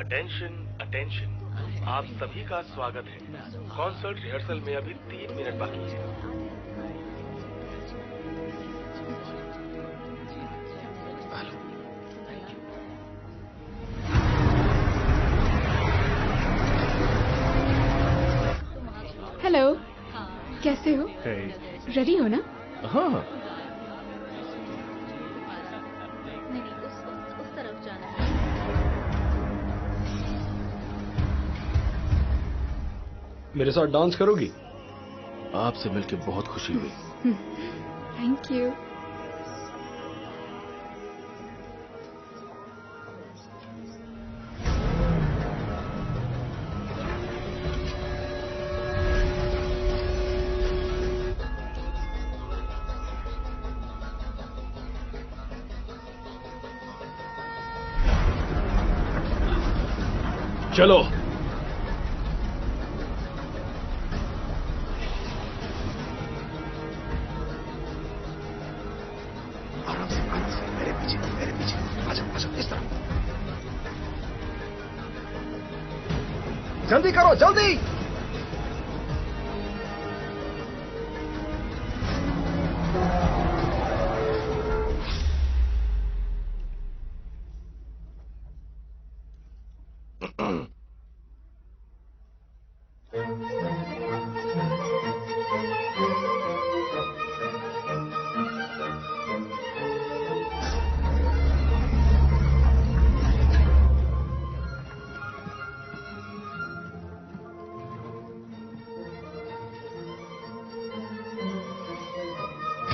Attention attention, आप सभी का स्वागत है। कॉन्सर्ट रिहर्सल में अभी 3 मिनट बाकी है। हेलो, कैसे हो? रेडी हो ना? हाँ। नहीं उस तरफ जाना है। मेरे साथ डांस करोगी? आपसे मिलकर बहुत खुशी हुई। Thank you. चलो। आराम से मेरे पीछे आ जाओ इस तरफ। जल्दी करो जल्दी।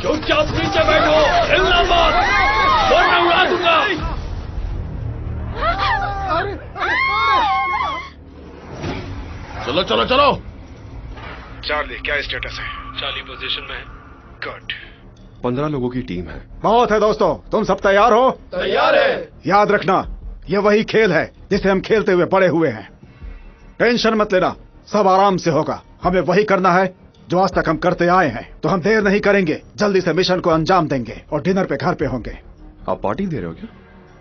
चुपचाप नीचे बैठो, हिलना मत, वरना उड़ा दूंगा। चलो चलो चलो। चार्ली क्या स्टेटस है? चार्ली पोजीशन में है। गुड। 15 लोगों की टीम है। बहुत है दोस्तों, तुम सब तैयार हो? तैयार है। याद रखना, ये वही खेल है जिसे हम खेलते हुए बड़े हुए हैं। टेंशन मत लेना, सब आराम से होगा। हमें वही करना है जो आज तक हम करते आए हैं, तो हम देर नहीं करेंगे, जल्दी से मिशन को अंजाम देंगे और डिनर पे घर पे होंगे। आप पार्टी दे रहे हो क्या?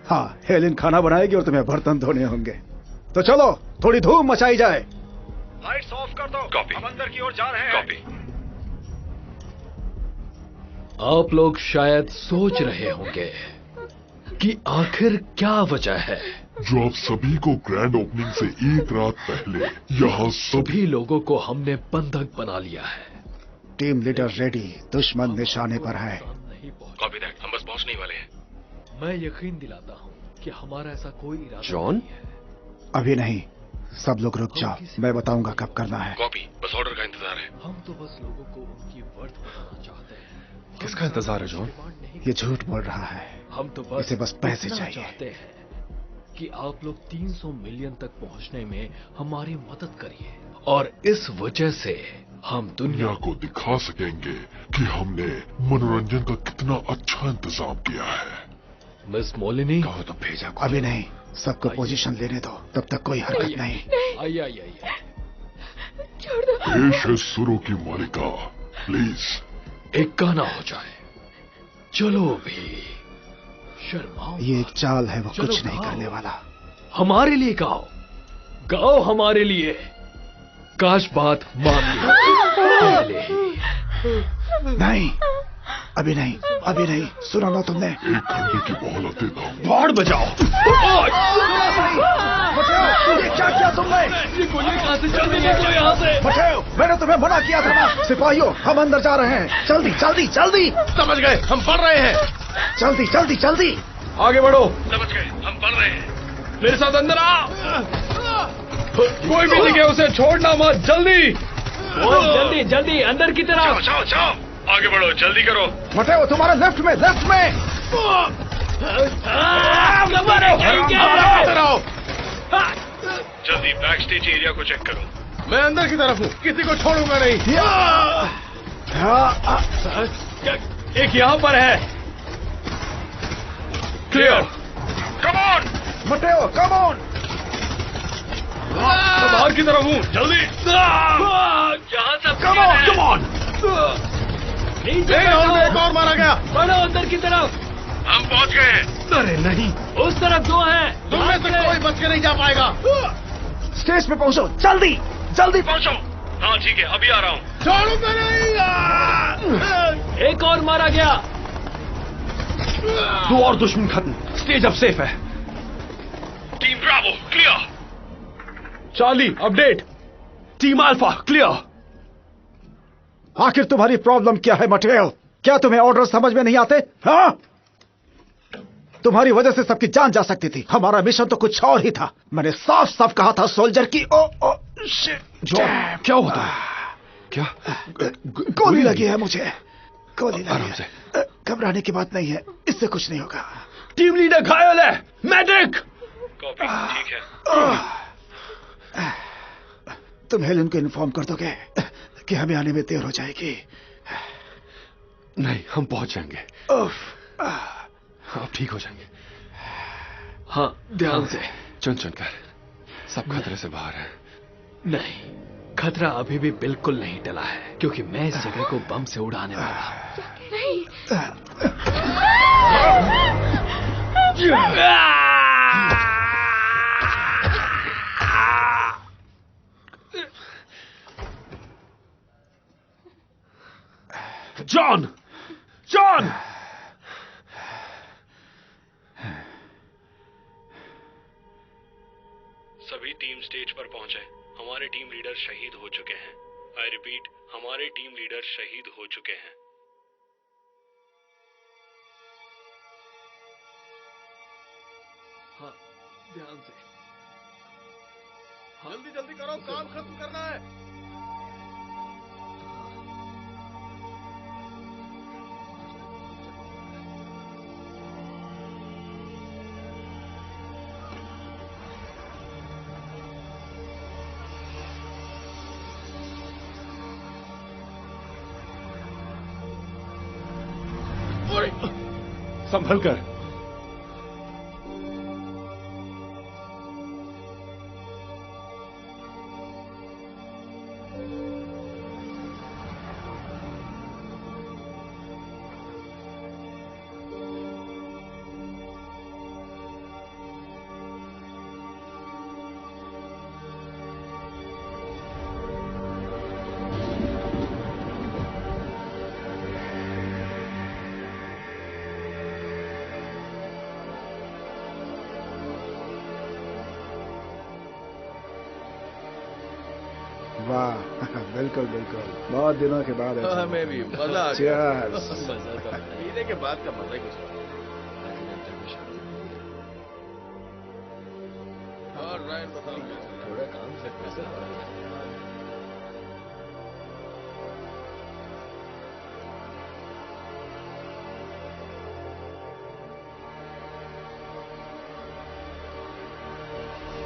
हाँ, हेलेन खाना बनाएगी और तुम्हें बर्तन धोने होंगे। तो चलो थोड़ी धूम मचाई जाए। लाइट्स ऑफ कर दो। कॉपी। हम अंदर की ओर जा रहे हैं। कॉपी। आप लोग शायद सोच रहे होंगे कि आखिर क्या वजह है जो आप सभी को ग्रैंड ओपनिंग से एक रात पहले यहाँ सभी लोगों को हमने बंधक बना लिया है। टीम लीडर रेडी, दुश्मन निशाने पर है। कॉपी दैट, हम बस पहुंचने ही वाले हैं। मैं यकीन दिलाता हूँ कि हमारा ऐसा कोई इरादा जॉन? नहीं है। अभी नहीं, सब लोग रुक जाओ, मैं बताऊंगा कब करना है। कॉपी, बस ऑर्डर का इंतजार है। हम तो बस लोगों को उनकी वर्थ बताना चाहते हैं। किसका इंतजार है जॉन? ये झूठ बोल रहा है। हम तो बस इसे बस पैसे इतना चाहिए। चाहते हैं कि आप लोग 300 मिलियन तक पहुंचने में हमारी मदद करिए, और इस वजह से हम दुनिया दुनिया को दिखा सकेंगे कि हमने मनोरंजन का कितना अच्छा इंतजाम किया है। मिस मोलिनी, कहो तो भेजा को। अभी नहीं, सबको पोजीशन लेने दो, तब तक कोई हरकत नहीं। आइए आइए आइए। छोड़ दो। पेश है सुरों की मालिका, प्लीज। एक गाना हो जाए। चलो भी, शर्माओ ये एक मत। चाल है, वो चलो कुछ नहीं गाओ। करने वाला। हमारे लिए गाओ, गाओ हमारे लिए। काश बात मान ली पहले ही। नहीं, अभी नहीं, अभी नहीं। सुना ना तुमने? 1 घंटे की मोहलत देता हूँ। बाढ़ बजाओ। ये क्या किया तुमने? ये गोली कहां से चल रही है? तो यहाँ से बचाओ, मैंने तुम्हें मना किया था ना। सिपाहियों, हम अंदर जा रहे हैं, जल्दी जल्दी जल्दी। समझ गए, हम पढ़ रहे हैं। जल्दी जल्दी जल्दी। आगे बढ़ो, समझ गए, हम पढ़ रहे हैं। मेरे साथ अंदर आ। कोई भी दिखे उसे छोड़ना मत, जल्दी। जल्दी जल्दी अंदर की तरफ। जाओ जाओ, आगे बढ़ो, जल्दी करो। बचाओ, तुम्हारे लेफ्ट में, लेफ्ट में। अंदर आओ। जल्दी बैक स्टेज एरिया को चेक करो। मैं अंदर की तरफ हूँ, किसी को छोड़ूंगा नहीं। एक यहाँ पर है। Clear. Come on. मटेओ, come on. मैं बाहर की तरफ हूँ, जल्दी। जहाँ सब कम ऑन, कम ऑन। नीचे एक और मारा गया। बढ़ो अंदर की तरफ। हम पहुंच गए हैं। अरे नहीं, उस तरफ दो हैं। तुम में से कोई बच के नहीं जा पाएगा। स्टेज पे पहुंचो, जल्दी जल्दी पहुंचो। हाँ ठीक है, अभी आ रहा हूँ। छोड़ूंगा नहीं। एक और मारा गया। 2 और दुश्मन खत्म। स्टेज अब सेफ है। Team Bravo clear. Charlie update. Team alpha clear. आखिर तुम्हारी प्रॉब्लम क्या है मटेरियल? क्या तुम्हें ऑर्डर समझ में नहीं आते? हाँ, तुम्हारी वजह से सबकी जान जा सकती थी। हमारा मिशन तो कुछ और ही था। मैंने साफ साफ कहा था सोल्जर की। Oh shit. जॉन क्या हुआ था? क्या गोली लगी है मुझे। गोली लगी आराम है। से। घबराने की बात नहीं है, इससे कुछ नहीं होगा। टीम लीडर घायल है। मेडिक। कॉपी, ठीक है। तुम हेलन को इन्फॉर्म कर दोगे कि हमें आने में देर हो जाएगी? नहीं, हम पहुंच जाएंगे। उफ, आप ठीक हो जाएंगे। हाँ, ध्यान से। चुन चुन कर। सब खतरे से बाहर है। नहीं, खतरा अभी भी बिल्कुल नहीं टला है, क्योंकि मैं इस जगह को बम से उड़ाने वाला हूं। नहीं। जॉन! जॉन! सभी टीम स्टेज पर पहुंचे। हमारे टीम लीडर शहीद हो चुके हैं। आई रिपीट, हमारे टीम लीडर शहीद हो चुके हैं। हाँ, ध्यान से। जल्दी जल्दी करो, काम खत्म करना है। संभल कर। वाह, बिल्कुल बिल्कुल। बहुत दिनों के बाद ऐसा। हमें भी मजा आ Cheers। मजा तो आया। पीने के बाद का मजा ही कुछ और रायन बताओ। थोड़ा काम से पैसा आ रहा है।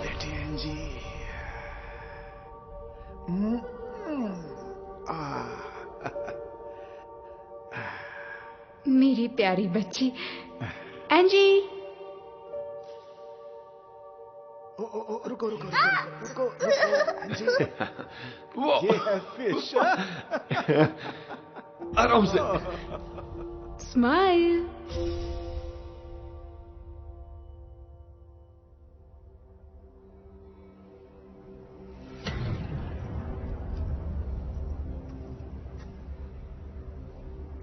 बेटी एंजी। मेरी प्यारी बच्ची एंजी। रुको रुको रुको रुको एंजी। ये है फिश। आराम से। स्माइल।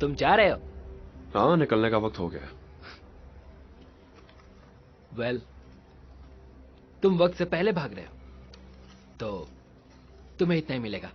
तुम जा रहे हो? हाँ, निकलने का वक्त हो गया। वेल, तुम वक्त से पहले भाग रहे हो, तो तुम्हें इतना ही मिलेगा।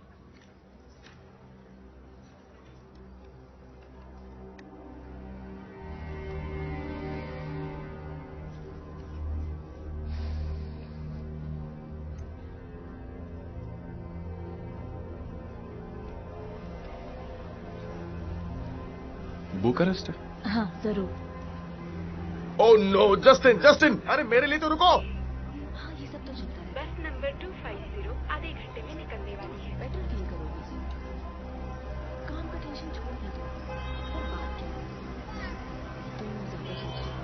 बुकारेस्ट है? हाँ जरूर। ओह नो, जस्टिन जस्टिन, अरे मेरे लिए तो रुको। हाँ ये सब तो चलता है। बस नंबर 250 आधे घंटे में निकलने वाली है। बेटर फील करोगी। काम का टेंशन छोड़ दो और बात क्या है? तुम ज्यादा सोच रही हो।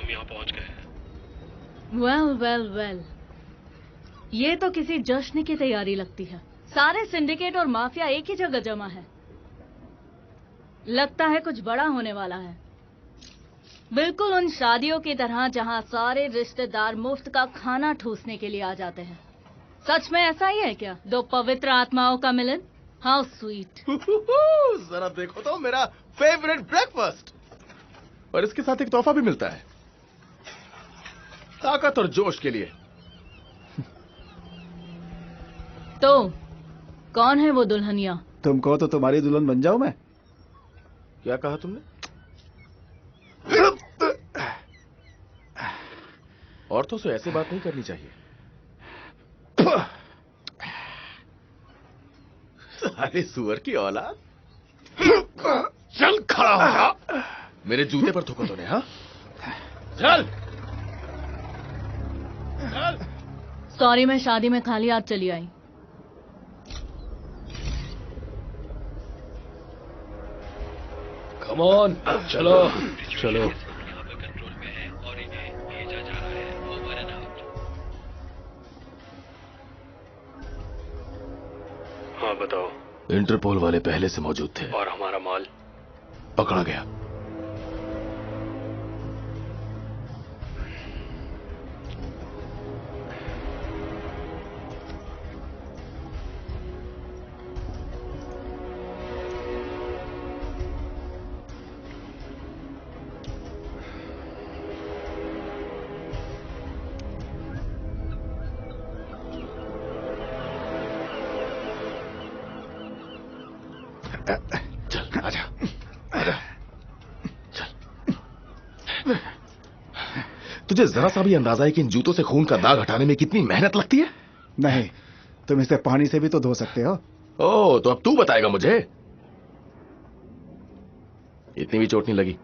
हम यहाँ पहुँच गए हैं। वेल वेल वेल, ये तो किसी जश्न की तैयारी लगती है। सारे सिंडिकेट और माफिया एक ही जगह जमा है। लगता है कुछ बड़ा होने वाला है। बिल्कुल उन शादियों की तरह जहां सारे रिश्तेदार मुफ्त का खाना ठूसने के लिए आ जाते हैं। सच में ऐसा ही है क्या? दो पवित्र आत्माओं का मिलन। How sweet. जरा देखो तो, मेरा फेवरेट ब्रेकफास्ट। और इसके साथ एक तोहफा भी मिलता है, ताकत और जोश के लिए। तो कौन है वो दुल्हनिया? तुम कहो तो तुम्हारी दुल्हन बन जाऊं मैं? क्या कहा तुमने? औरतों से ऐसे बात नहीं करनी चाहिए। सारे सुअर की औलाद। चल खड़ा हो जा। मेरे जूते पर थूका तूने? हाँ, चल चल। सॉरी, मैं शादी में खाली हाथ चली आई। कम ऑन, चलो चलो। यहाँ पे कंट्रोल में है और इन्हें भेजा जा रहा है। Over and out. हाँ बताओ। इंटरपोल वाले पहले से मौजूद थे और हमारा माल? पकड़ा गया। चल आजा, आजा, चल। तुझे जरा सा भी अंदाजा है कि इन जूतों से खून का दाग हटाने में कितनी मेहनत लगती है? नहीं, तुम इसे पानी से भी तो धो सकते हो। ओह, तो अब तू बताएगा मुझे। इतनी भी चोट नहीं लगी?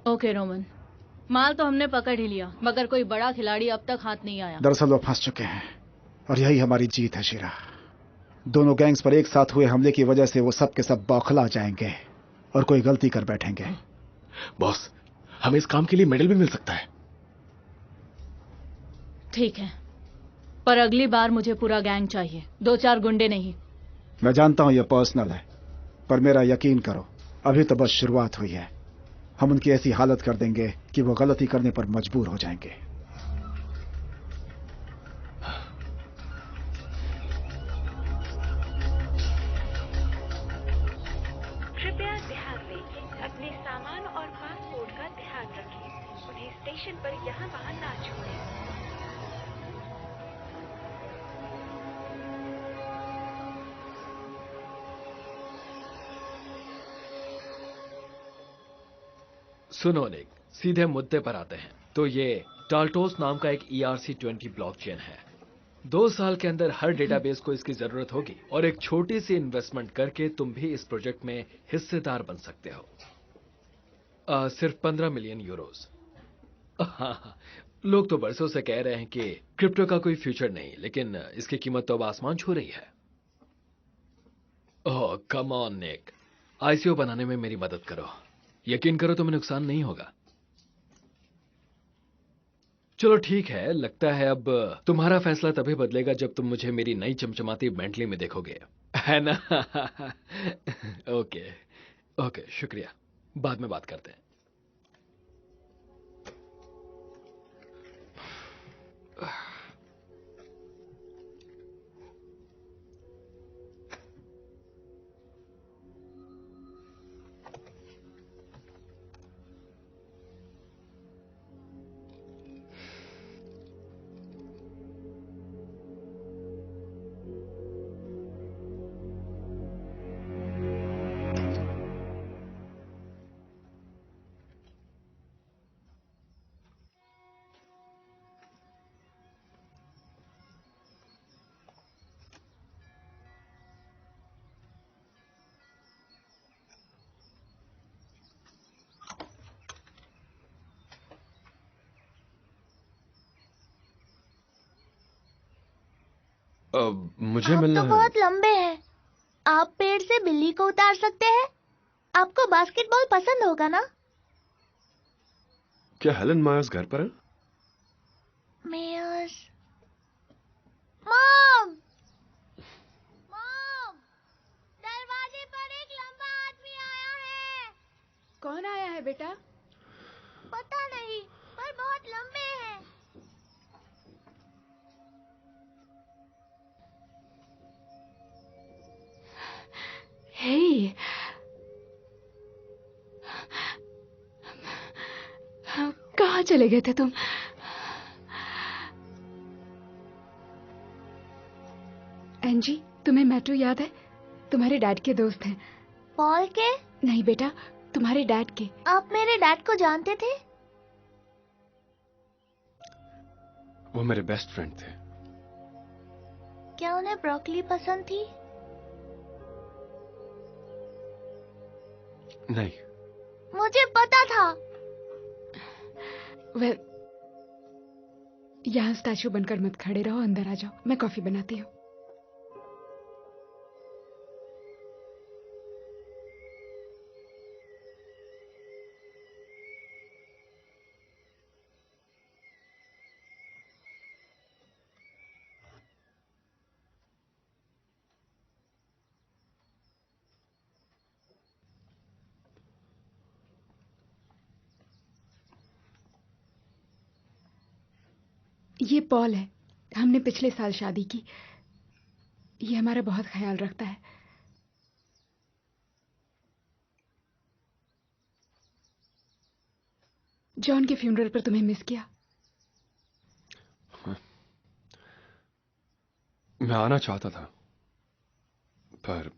ओके रोमन, माल तो हमने पकड़ ही लिया, मगर कोई बड़ा खिलाड़ी अब तक हाथ नहीं आया। दरअसल वो फंस चुके हैं और यही हमारी जीत है शीरा। दोनों गैंग्स पर एक साथ हुए हमले की वजह से वो सब के सब बौखला जाएंगे और कोई गलती कर बैठेंगे। बॉस, हमें इस काम के लिए मेडल भी मिल सकता है। ठीक है, पर अगली बार मुझे पूरा गैंग चाहिए, 2-4 गुंडे नहीं। मैं जानता हूं ये पर्सनल है, पर मेरा यकीन करो, अभी तो बस शुरुआत हुई है। हम उनकी ऐसी हालत कर देंगे कि वो गलती करने पर मजबूर हो जाएंगे। कृपया ध्यान दें, अपने सामान और पासपोर्ट का ध्यान रखें। उन्हें स्टेशन पर यहाँ वहाँ ना छोड़ें। सुनो निक, सीधे मुद्दे पर आते हैं। तो ये टाल्टोस नाम का एक ERC-20 ब्लॉकचेन है। 2 साल के अंदर हर डेटाबेस को इसकी जरूरत होगी और एक छोटी सी इन्वेस्टमेंट करके तुम भी इस प्रोजेक्ट में हिस्सेदार बन सकते हो। सिर्फ 15 मिलियन यूरोस। हाँ, लोग तो बरसों से कह रहे हैं कि क्रिप्टो का कोई फ्यूचर नहीं, लेकिन इसकी कीमत तो अब आसमान छू रही है। ओह कम ऑन निक, ICO बनाने में मेरी मदद करो। यकीन करो तुम्हें नुकसान नहीं होगा। चलो ठीक है, लगता है अब तुम्हारा फैसला तभी बदलेगा जब तुम मुझे मेरी नई चमचमाती बेंटली में देखोगे, है ना? ओके ओके, शुक्रिया। बाद में बात करते हैं। मुझे आप मिलना तो है। बहुत लंबे हैं। आप पेड़ से बिल्ली को उतार सकते हैं। आपको बास्केटबॉल पसंद होगा ना? क्या हेलन मायर्स घर पर है? मेयर्स। मॉम! मॉम! दरवाजे पर एक लंबा आदमी आया है। कौन आया है बेटा? पता नहीं, पर बहुत लंबे हैं। हे, कहाँ चले गए थे तुम? एंजी, तुम्हें मैथ्यू याद है? तुम्हारे डैड के दोस्त हैं। पॉल के? नहीं बेटा, तुम्हारे डैड के। आप मेरे डैड को जानते थे? वो मेरे बेस्ट फ्रेंड थे। क्या उन्हें ब्रोकली पसंद थी? नहीं। मुझे पता था। वेल, यहाँ स्टैचू बनकर मत खड़े रहो, अंदर आ जाओ, मैं कॉफी बनाती हूँ। ये पॉल है, हमने पिछले साल शादी की। ये हमारा बहुत ख्याल रखता है। जॉन के फ्यूनरल पर तुम्हें मिस किया। मैं आना चाहता था, पर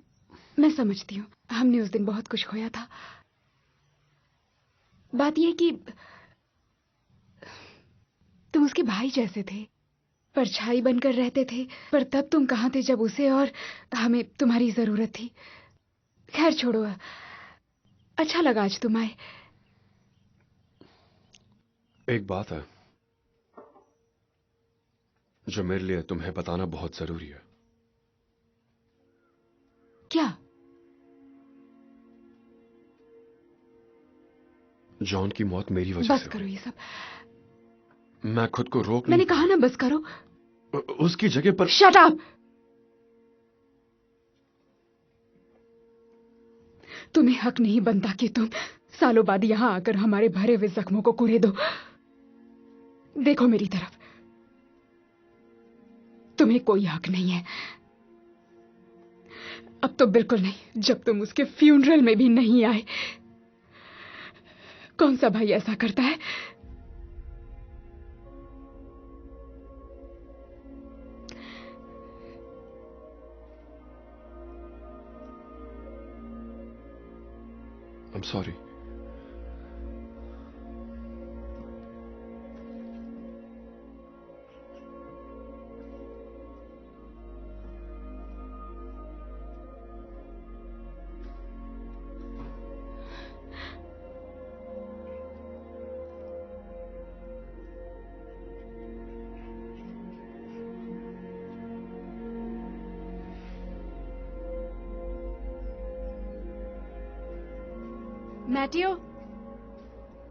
मैं समझती हूँ, हमने उस दिन बहुत कुछ खोया था। बात यह कि तुम उसके भाई जैसे थे, परछाई बनकर रहते थे, पर तब तुम कहाँ थे जब उसे और हमें तुम्हारी जरूरत थी। खैर छोड़ो, अच्छा लगा आज तुम आए। एक बात है जो मेरे लिए तुम्हें बताना बहुत जरूरी है। क्या? जॉन की मौत मेरी वजह से बस करो ये सब। मैं खुद को रोक मैंने नहीं कहा ना बस करो। उसकी जगह पर शट अप! तुम्हें हक नहीं बनता कि तुम सालों बाद यहां आकर हमारे भरे हुए जख्मों को कुरे दो। देखो मेरी तरफ, तुम्हें कोई हक नहीं है। अब तो बिल्कुल नहीं, जब तुम उसके फ्यूनरल में भी नहीं आए। कौन सा भाई ऐसा करता है? I'm sorry. मैटियो,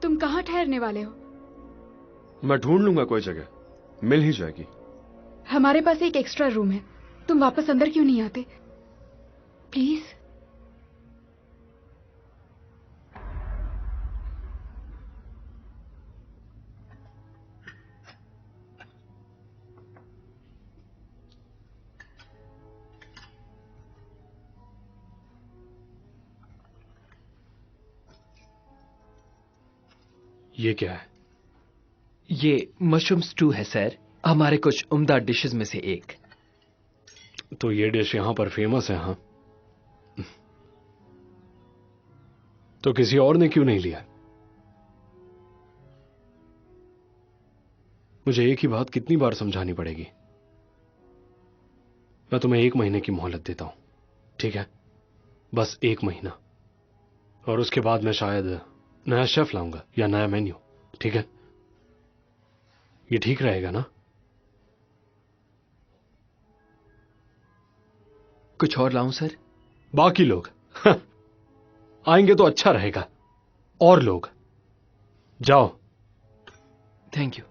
तुम कहाँ ठहरने वाले हो? मैं ढूंढ लूंगा कोई जगह, मिल ही जाएगी। हमारे पास एक एक्स्ट्रा रूम है, तुम वापस अंदर क्यों नहीं आते? प्लीज। ये क्या है? ये मशरूम स्टू है सर, हमारे कुछ उम्दा डिशेस में से एक। तो ये डिश यहां पर फेमस है? हाँ, तो किसी और ने क्यों नहीं लिया? मुझे एक ही बात कितनी बार समझानी पड़ेगी? मैं तुम्हें 1 महीने की मोहलत देता हूं, ठीक है? बस 1 महीना, और उसके बाद मैं शायद नया शेफ लाऊंगा या नया मेन्यू, ठीक है? ये ठीक रहेगा ना? कुछ और लाऊं सर? बाकी लोग आएंगे तो अच्छा रहेगा। और लोग जाओ, थैंक यू।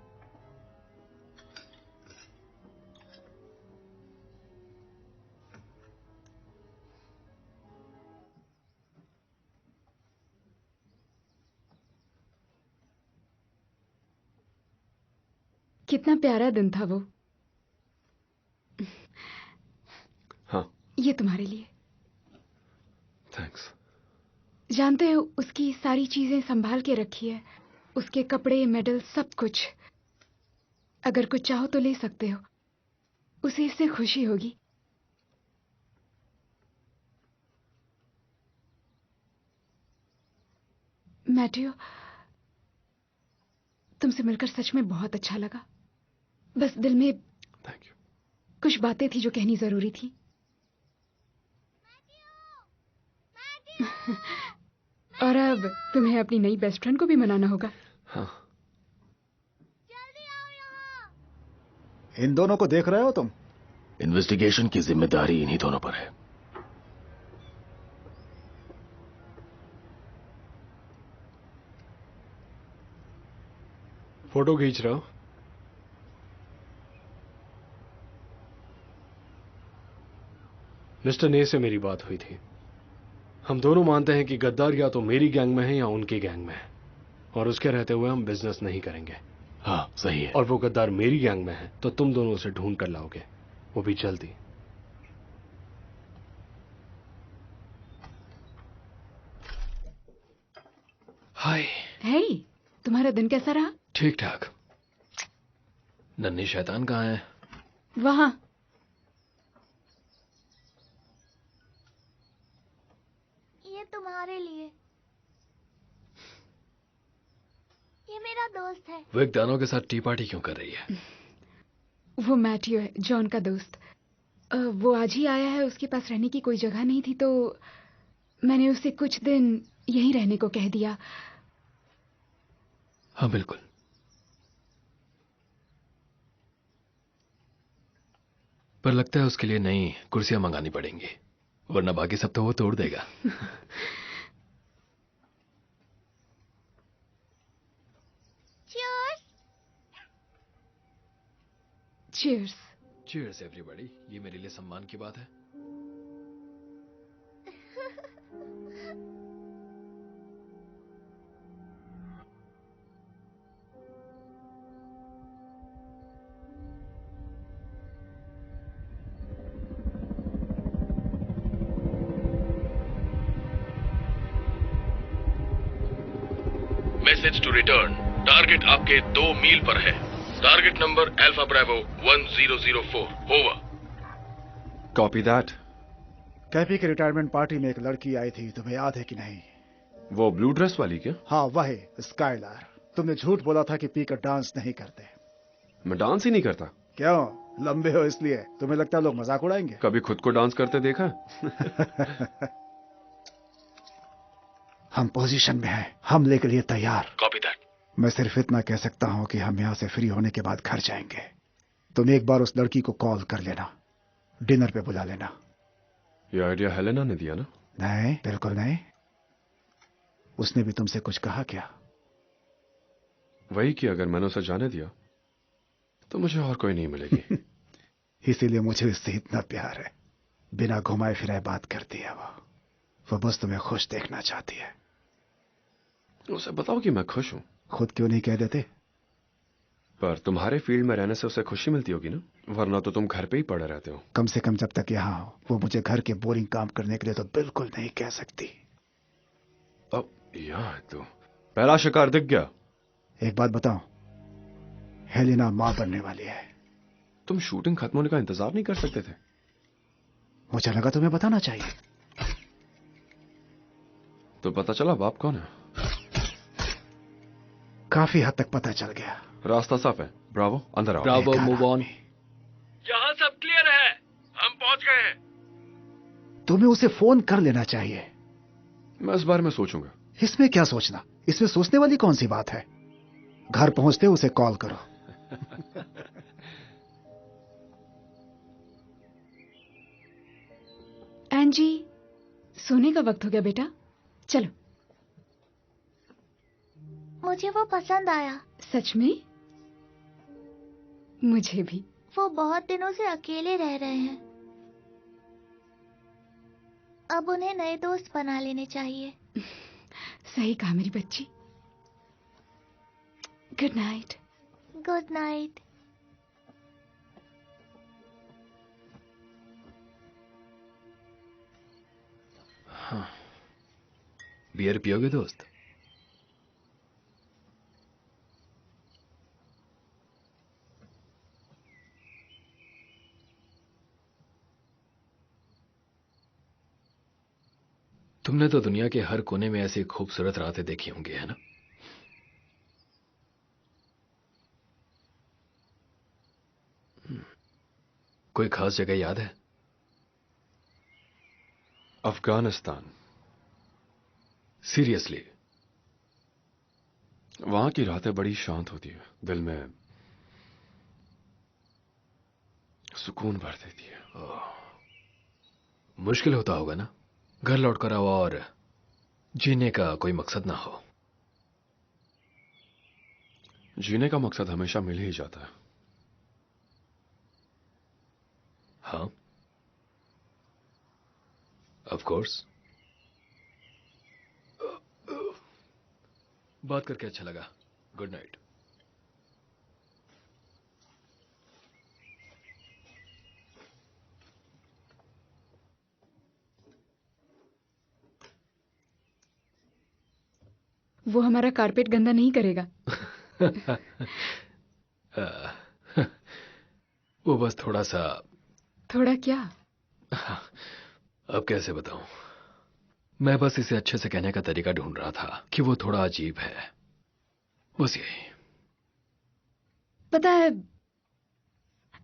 कितना प्यारा दिन था वो। हाँ। ये तुम्हारे लिए। थैंक्स। जानते हो उसकी सारी चीजें संभाल के रखी है, उसके कपड़े, मेडल, सब कुछ। अगर कुछ चाहो तो ले सकते हो, उसे इससे खुशी होगी। मैथ्यू, तुमसे मिलकर सच में बहुत अच्छा लगा। बस दिल में थैंक यू। कुछ बातें थी जो कहनी जरूरी थी। और अब तुम्हें अपनी नई बेस्ट फ्रेंड को भी मनाना होगा। हाँ। इन दोनों को देख रहे हो तुम? इन्वेस्टिगेशन की जिम्मेदारी इन्हीं दोनों पर है। फोटो खींच रहा हूं। मिस्टर ने से मेरी बात हुई थी। हम दोनों मानते हैं कि गद्दार या तो मेरी गैंग में है या उनकी गैंग में है, और उसके रहते हुए हम बिजनेस नहीं करेंगे। हाँ सही है। और वो गद्दार मेरी गैंग में है तो तुम दोनों उसे ढूंढ कर लाओगे, वो भी जल्दी। हाय। हे, तुम्हारा दिन कैसा रहा? ठीक ठाक। नन्ही शैतान कहाँ है? वहां। ये तुम्हारे लिए। ये मेरा दोस्त है। वो एक दानों के साथ टी पार्टी क्यों कर रही है? वो मैथ्यू है, जॉन का दोस्त। वो आज ही आया है, उसके पास रहने की कोई जगह नहीं थी तो मैंने उसे कुछ दिन यहीं रहने को कह दिया। हाँ बिल्कुल। पर लगता है उसके लिए नई कुर्सियां मंगानी पड़ेंगी, वरना बाकी सब तो वो तोड़ देगा। Cheers! Cheers! Cheers everybody। ये मेरे लिए सम्मान की बात है। Message to return. टारगेट आपके 2 मील पर है। Target number alpha bravo 1004। Over. Copy that. Cappy की रिटायरमेंट पार्टी में एक लड़की आई थी, तुम्हें याद है कि नहीं? वो ब्लू ड्रेस वाली क्या? हाँ वही, स्काइलर। तुमने झूठ बोला था कि पीकर डांस नहीं करते। मैं डांस ही नहीं करता। क्यों? लंबे हो इसलिए? तुम्हें लगता है लोग मजाक उड़ाएंगे? कभी खुद को डांस करते देखा? हम पोजीशन में हैं, हमले के लिए तैयार। Copy that. मैं सिर्फ इतना कह सकता हूं कि हम यहां से फ्री होने के बाद घर जाएंगे। तुम एक बार उस लड़की को कॉल कर लेना, डिनर पे बुला लेना। ये आइडिया हेलेना ने दिया ना? नहीं, बिल्कुल नहीं। उसने भी तुमसे कुछ कहा क्या? वही कि अगर मैंने उसे जाने दिया तो मुझे और कोई नहीं मिलेगी। इसीलिए मुझे इससे इतना प्यार है। बिना घुमाए फिराए बात करती है वो बस तुम्हें खुश देखना चाहती है। उसे बताओ कि मैं खुश हूं। खुद क्यों नहीं कह देते? पर तुम्हारे फील्ड में रहने से उसे खुशी मिलती होगी ना, वरना तो तुम घर पे ही पड़े रहते हो। कम से कम जब तक यहाँ हो। वो मुझे घर के बोरिंग काम करने के लिए तो बिल्कुल नहीं कह सकती। अब यहाँ है तो पहला शिकार दिख गया। एक बात बताओ, हेलेना मां बनने वाली है। तुम शूटिंग खत्म होने का इंतजार नहीं कर सकते थे? मुझे लगा तुम्हें बताना चाहिए। तो पता चला बाप कौन है? काफी हद तक पता चल गया। रास्ता साफ है। ब्रावो, अंदर आओ। Bravo, move on. यहाँ सब क्लियर है, हम पहुंच गए हैं। तुम्हें उसे फोन कर लेना चाहिए। मैं इस बारे में सोचूंगा। इसमें क्या सोचना? इसमें सोचने वाली कौन सी बात है? घर पहुंचते उसे कॉल करो। एंजी, सोने का वक्त हो गया बेटा, चलो। मुझे वो पसंद आया। सच में? मुझे भी। वो बहुत दिनों से अकेले रह रहे हैं। अब उन्हें नए दोस्त बना लेने चाहिए। सही कहा मेरी बच्ची। Good night. Good night. हाँ, बियर पियोगे दोस्त? तुमने तो दुनिया के हर कोने में ऐसी खूबसूरत रातें देखी होंगी, है ना? कोई खास जगह याद है? अफगानिस्तान। सीरियसली? वहां की रातें बड़ी शांत होती है, दिल में सुकून भर देती है। मुश्किल होता होगा ना, घर लौटकर आओ और जीने का कोई मकसद ना हो। जीने का मकसद हमेशा मिल ही जाता है। हाँ, ऑफ कोर्स। बात करके अच्छा लगा। Good night. वो हमारा कारपेट गंदा नहीं करेगा। वो बस थोड़ा सा। थोड़ा क्या? अब कैसे बताऊं? मैं बस इसे अच्छे से कहने का तरीका ढूंढ रहा था कि वो थोड़ा अजीब है, बस यही। पता है,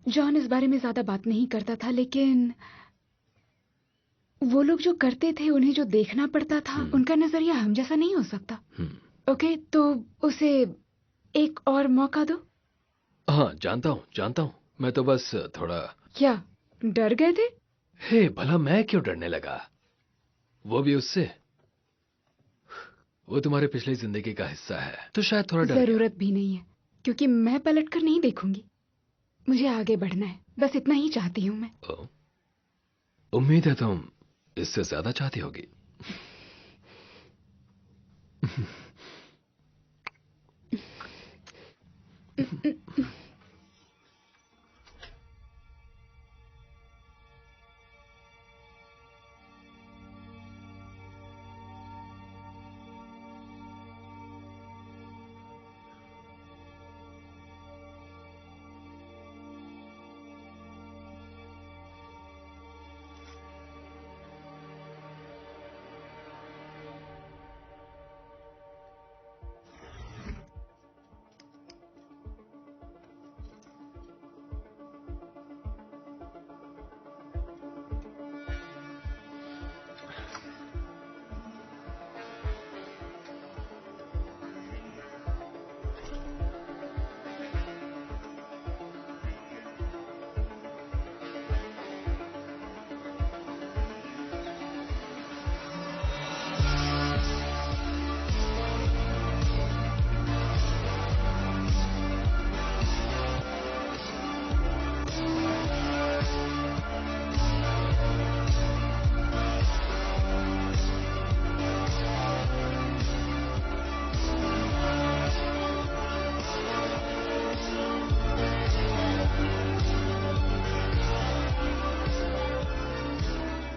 जॉन इस बारे में ज्यादा बात नहीं करता था, लेकिन वो लोग जो करते थे, उन्हें जो देखना पड़ता था, उनका नजरिया हम जैसा नहीं हो सकता। ओके, तो उसे एक और मौका दो। हाँ, जानता हूं। मैं तो बस थोड़ा। क्या डर गए थे? हे भला, मैं क्यों डरने लगा? वो भी उससे। वो तुम्हारे पिछली जिंदगी का हिस्सा है, तो शायद थोड़ा डर जरूरत भी नहीं है, क्योंकि मैं पलट कर नहीं देखूंगी। मुझे आगे बढ़ना है, बस इतना ही चाहती हूँ मैं। उम्मीद है तुम इससे ज्यादा चाहती होगी।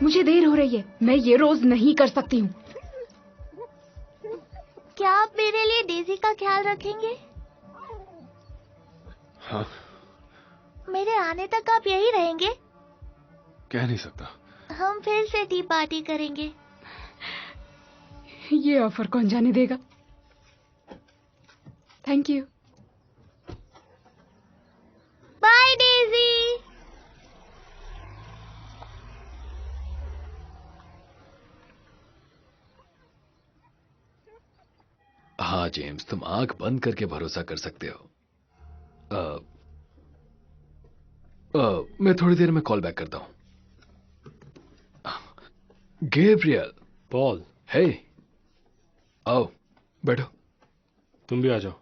मुझे देर हो रही है, मैं ये रोज नहीं कर सकती हूँ। क्या आप मेरे लिए डेजी का ख्याल रखेंगे? हाँ। मेरे आने तक आप यही रहेंगे? कह नहीं सकता। हम फिर से टी पार्टी करेंगे। ये ऑफर कौन जाने देगा? Thank you. Bye Daisy. हाँ जेम्स, तुम आंख बंद करके भरोसा कर सकते हो। मैं थोड़ी देर में कॉल बैक करता हूं। गैब्रियल। पॉल। हे, आओ बैठो। तुम भी आ जाओ।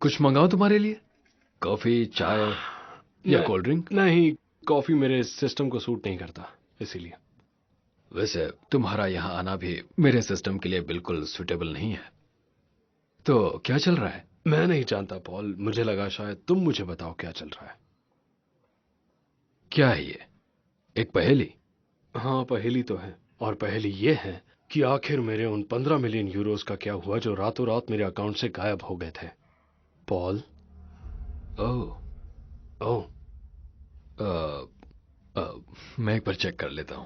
कुछ मंगाओ तुम्हारे लिए? कॉफी, चाय या कोल्ड ड्रिंक? नहीं, कॉफी मेरे सिस्टम को सूट नहीं करता, इसीलिए। वैसे तुम्हारा यहाँ आना भी मेरे सिस्टम के लिए बिल्कुल सुटेबल नहीं है। तो क्या चल रहा है? मैं नहीं जानता पॉल, मुझे लगा शायद तुम मुझे बताओ क्या चल रहा है। क्या है ये, एक पहेली? हाँ, पहेली तो है, और पहेली ये है कि आखिर मेरे उन 15 मिलियन यूरोस का क्या हुआ जो रातों रात मेरे अकाउंट से गायब हो गए थे। पॉल। ओह, मैं एक बार चेक कर लेता हूं।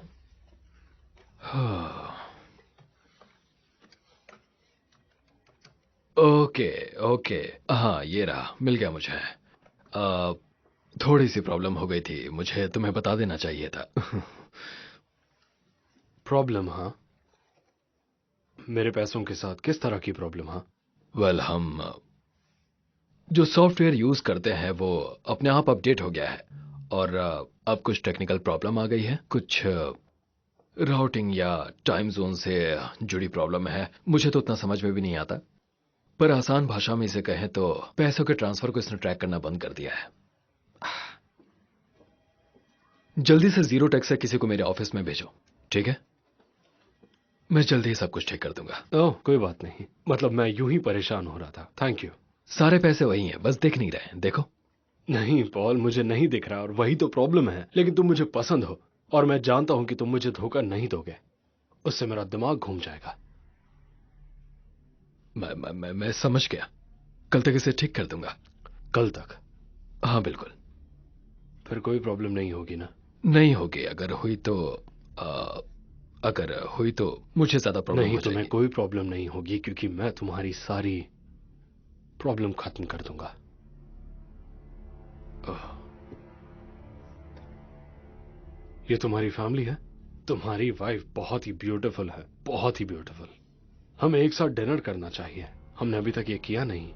ओके, हाँ ये रहा, मिल गया मुझे। थोड़ी सी प्रॉब्लम हो गई थी, मुझे तुम्हें बता देना चाहिए था। प्रॉब्लम? हाँ, मेरे पैसों के साथ किस तरह की प्रॉब्लम? हाँ, वेल, हम जो सॉफ्टवेयर यूज करते हैं वो अपने आप अपडेट हो गया है, और अब कुछ टेक्निकल प्रॉब्लम आ गई है, कुछ राउटिंग या टाइम जोन से जुड़ी प्रॉब्लम है। मुझे तो उतना समझ में भी नहीं आता, पर आसान भाषा में इसे कहें तो पैसों के ट्रांसफर को इसने ट्रैक करना बंद कर दिया है। जल्दी से जीरो टैक्स से किसी को मेरे ऑफिस में भेजो, ठीक है? मैं जल्दी ही सब कुछ ठीक कर दूंगा। ओह, कोई बात नहीं, मतलब मैं यूं ही परेशान हो रहा था। Thank you. सारे पैसे वही हैं, बस दिख नहीं रहे। देखो। नहीं पॉल, मुझे नहीं दिख रहा, और वही तो प्रॉब्लम है। लेकिन तुम मुझे पसंद हो, और मैं जानता हूं कि तुम मुझे धोखा नहीं दोगे। उससे मेरा दिमाग घूम जाएगा। मैं समझ गया, कल तक इसे ठीक कर दूंगा। कल तक? हाँ बिल्कुल। फिर कोई प्रॉब्लम नहीं होगी ना? नहीं होगी, अगर हुई तो मुझे ज्यादा प्रॉब्लम नहीं, हो जाएगी। तुम्हें कोई प्रॉब्लम नहीं होगी, क्योंकि मैं तुम्हारी सारी प्रॉब्लम खत्म कर दूंगा। ये तुम्हारी फैमिली है? तुम्हारी वाइफ बहुत ही ब्यूटीफुल है, बहुत ही ब्यूटीफुल। हमें एक साथ डिनर करना चाहिए, हमने अभी तक ये किया नहीं।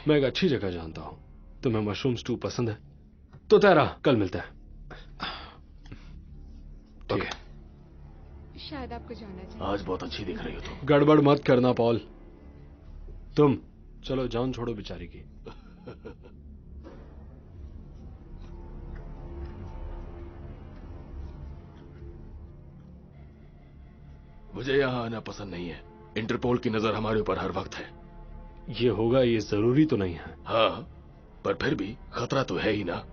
मैं एक अच्छी जगह जानता हूं। तुम्हें मशरूम स्टू पसंद है? तो तेरा कल मिलता है। ठीक है। शायद आपको जाना चाहिए। आज बहुत अच्छी दिख रही हो तुम। गड़बड़ मत करना पॉल। तुम चलो, जान छोड़ो बेचारी की। मुझे यहाँ आना पसंद नहीं है। इंटरपोल की नजर हमारे ऊपर हर वक्त है। ये होगा, ये जरूरी तो नहीं है। हाँ, पर फिर भी खतरा तो है ही ना।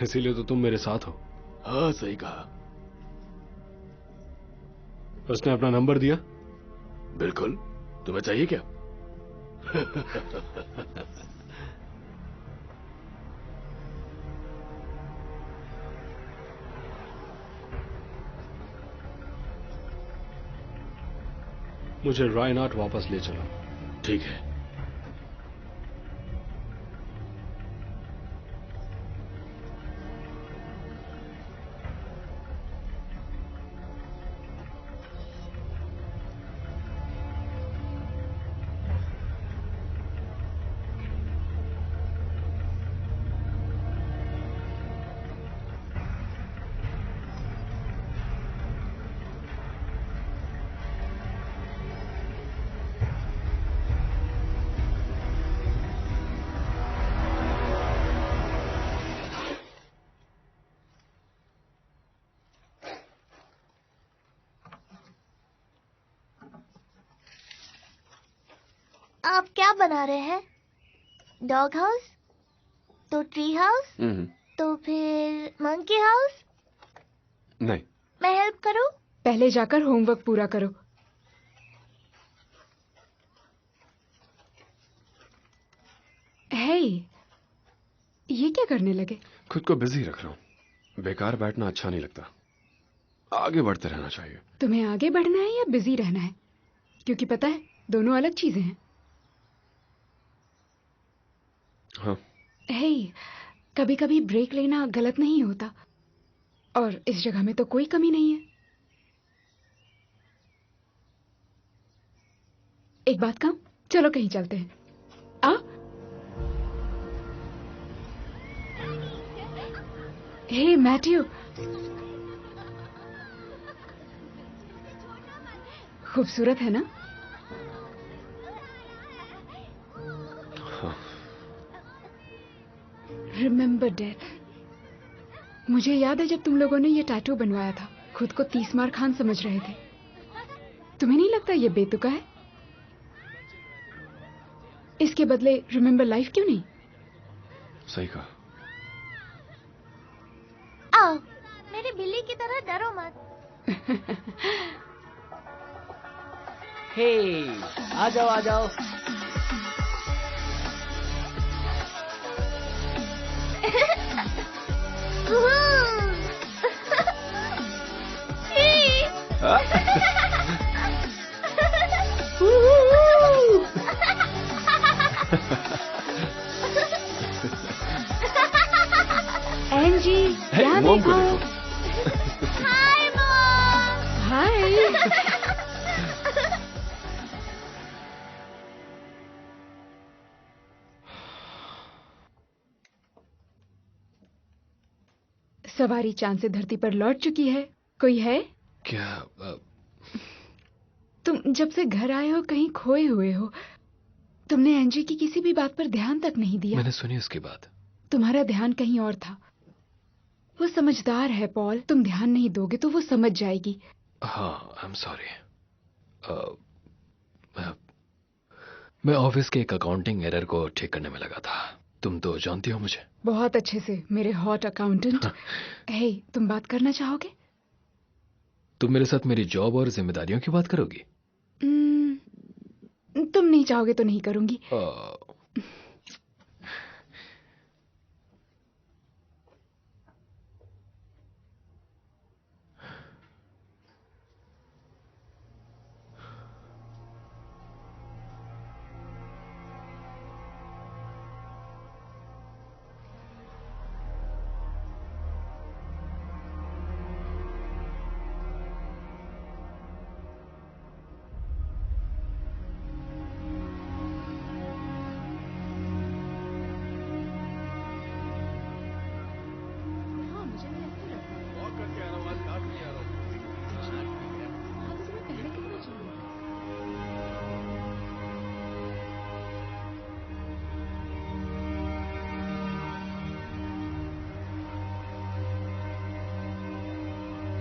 इसीलिए तो तुम मेरे साथ हो। हाँ, सही कहा। उसने अपना नंबर दिया? बिल्कुल। तुम्हें चाहिए क्या? मुझे रायनाट वापस ले चलो। ठीक है। आप क्या बना रहे हैं? Dog house? तो ट्री हाउस? तो फिर मंकी हाउस? नहीं। मैं हेल्प करूं? पहले जाकर होमवर्क पूरा करो। हे, ये क्या करने लगे? खुद को बिजी रख रहा हूं। बेकार बैठना अच्छा नहीं लगता, आगे बढ़ते रहना चाहिए। तुम्हें आगे बढ़ना है या बिजी रहना है? क्योंकि पता है, दोनों अलग चीजें हैं। हाँ। हे, कभी कभी ब्रेक लेना गलत नहीं होता, और इस जगह में तो कोई कमी नहीं है। एक बात कहूं, चलो कहीं चलते हैं। आ? हे मैथ्यू, खूबसूरत है ना? Remember death. मुझे याद है जब तुम लोगों ने ये टैटू बनवाया था, खुद को 30 मार खान समझ रहे थे। तुम्हें नहीं लगता ये बेतुका है? इसके बदले रिमेम्बर लाइफ क्यों नहीं? सही कहा। आओ, मेरी बिल्ली की तरह डरो मत। हे, आ जाओ आ जाओ। एंजी, यहाँ मॉम को देखो। देखो। Hi mom. हाय। सवारी चांद से धरती पर लौट चुकी है। कोई है? क्या तुम जब से घर आए हो कहीं खोए हुए हो। तुमने एंजी की किसी भी बात पर ध्यान तक नहीं दिया। मैंने सुनी उसकी बात। तुम्हारा ध्यान कहीं और था। वो समझदार है पॉल, तुम ध्यान नहीं दोगे तो वो समझ जाएगी। हाँ, आई एम सॉरी। मैं ऑफिस के एक अकाउंटिंग एरर को ठीक करने में लगा था। तुम तो जानती हो मुझे। बहुत अच्छे से, मेरे हॉट अकाउंटेंट। हे, तुम बात करना चाहोगे? तुम मेरे साथ मेरी जॉब और जिम्मेदारियों की बात करोगी? तुम नहीं चाहोगे तो नहीं करूंगी।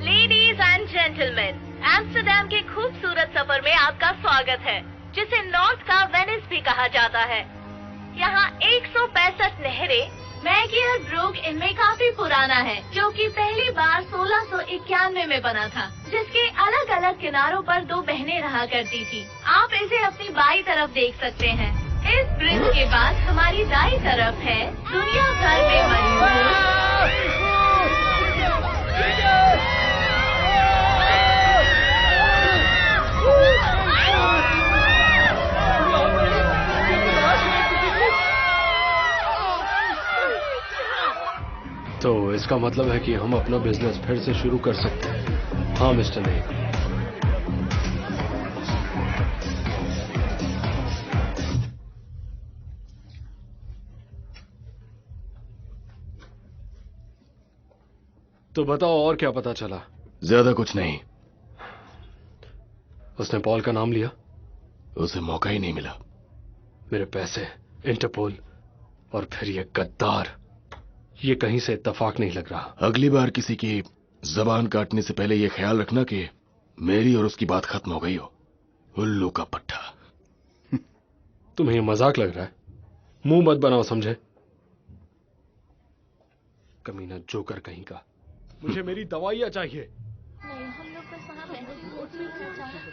लेडीज एंड जेंटलमैन, एम्स्टर्डम के खूबसूरत सफर में आपका स्वागत है, जिसे नॉर्थ का वेनिस भी कहा जाता है। यहाँ 165 नहरें, मैगियर ब्रूक इनमें काफी पुराना है, जो कि पहली बार 1691 में बना था, जिसके अलग अलग किनारों पर 2 बहनें रहा करती थी। आप इसे अपनी बाई तरफ देख सकते हैं। इस ब्रिज के बाद हमारी दाई तरफ है दुनिया भर में मरी तो इसका मतलब है कि हम अपना बिजनेस फिर से शुरू कर सकते हैं। हाँ मिस्टर नेक। तो बताओ और क्या पता चला? ज्यादा कुछ नहीं। उसने पॉल का नाम लिया? उसे मौका ही नहीं मिला। मेरे पैसे, इंटरपोल और फिर ये गद्दार, ये कहीं से इत्तेफाक नहीं लग रहा। अगली बार किसी की जबान काटने से पहले ये ख्याल रखना कि मेरी और उसकी बात खत्म हो गई हो। उल्लू का पट्टा। तुम्हें ये मजाक लग रहा है? मुंह मत बनाओ, समझे? कमीना जोकर कहीं का। मुझे मेरी दवाइयां चाहिए। नहीं, हम लोग बस वहाँ बैठे थे,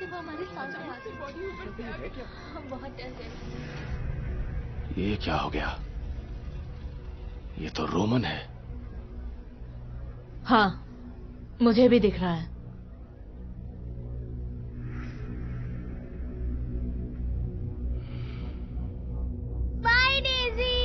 वो हमारे सामने आ गई। हम बहुत डर गए। ये क्या हो गया? ये तो रोमन है। हाँ, मुझे भी दिख रहा है। Bye Daisy.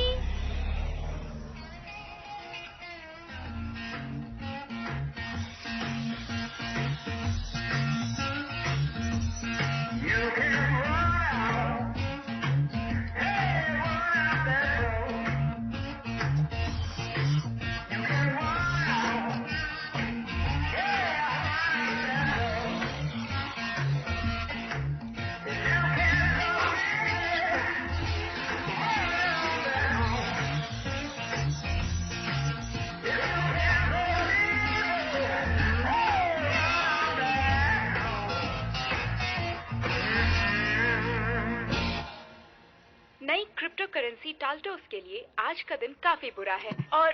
क्रिप्टो करेंसी टाल्टोस के लिए आज का दिन काफी बुरा है और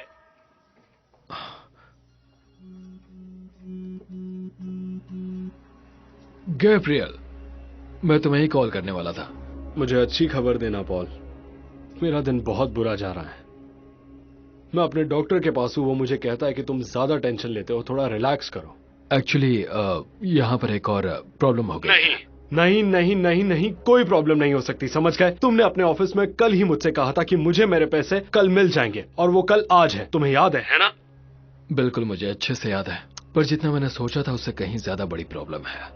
गैब्रियल, मैं तुम्हें ही कॉल करने वाला था। मुझे अच्छी खबर देना पॉल, मेरा दिन बहुत बुरा जा रहा है। मैं अपने डॉक्टर के पास हूँ, वो मुझे कहता है कि तुम ज्यादा टेंशन लेते हो, थोड़ा रिलैक्स करो। एक्चुअली यहाँ पर एक और प्रॉब्लम हो गई। नहीं नहीं नहीं नहीं, कोई प्रॉब्लम नहीं हो सकती, समझ गए? तुमने अपने ऑफिस में कल ही मुझसे कहा था कि मुझे मेरे पैसे कल मिल जाएंगे, और वो कल आज है, तुम्हें याद है ना? बिल्कुल, मुझे अच्छे से याद है, पर जितना मैंने सोचा था उससे कहीं ज्यादा बड़ी प्रॉब्लम है।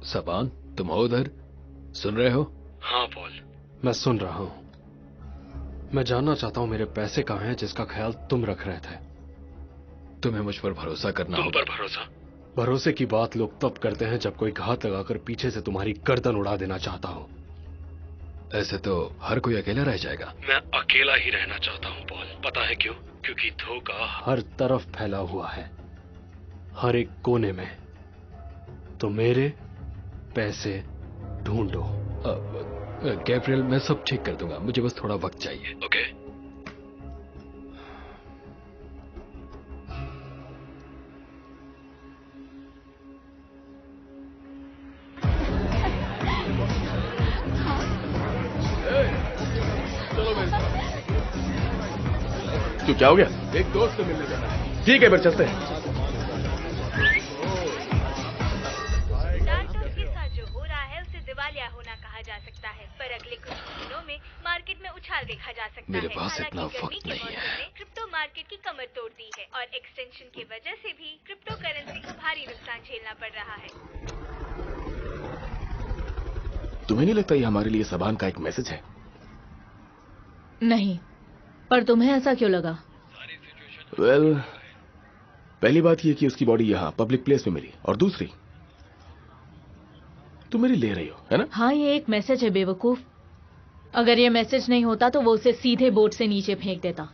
सबान, तुम हो उधर? सुन रहे हो? हाँ पॉल, मैं सुन रहा हूँ। मैं जानना चाहता हूँ मेरे पैसे कहाँ हैं जिसका ख्याल तुम रख रहे थे। तुम्हें मुझ पर भरोसा करना होगा। तुम पर भरोसा? भरोसे की बात लोग तब करते हैं जब कोई घात लगाकर पीछे से तुम्हारी गर्दन उड़ा देना चाहता हो। ऐसे तो हर कोई अकेला रह जाएगा। मैं अकेला ही रहना चाहता हूँ पॉल, पता है क्यों? क्योंकि धोखा हर तरफ फैला हुआ है, हर एक कोने में। तो मेरे पैसे ढूंढो। गैब्रियल, मैं सब ठीक कर दूंगा, मुझे बस थोड़ा वक्त चाहिए। ओके? क्यों, क्या हो गया? एक दोस्त से मिलने जाना है। ठीक है, फिर चलते हैं। टाल्टोस के साथ जो हो रहा है उसे दिवालिया होना कहा जा सकता है, पर अगले कुछ दिनों में मार्केट में उछाल देखा जा सकता है। मेरे पास इतना हालांकि गर्मी वक्त के नहीं मौसम है। ने क्रिप्टो मार्केट की कमर तोड़ दी है और एक्सटेंशन की वजह से भी क्रिप्टो करेंसी को भारी नुकसान झेलना पड़ रहा है। तुम्हें नहीं लगता ये हमारे लिए सबान का एक मैसेज है? नहीं, पर तुम्हें ऐसा क्यों लगा? वेल, पहली बात ये कि उसकी बॉडी यहाँ पब्लिक प्लेस में मिली, और दूसरी तुम मेरी ले रही हो, है ना? हाँ, ये एक मैसेज है बेवकूफ। अगर ये मैसेज नहीं होता तो वो उसे सीधे बोट से नीचे फेंक देता।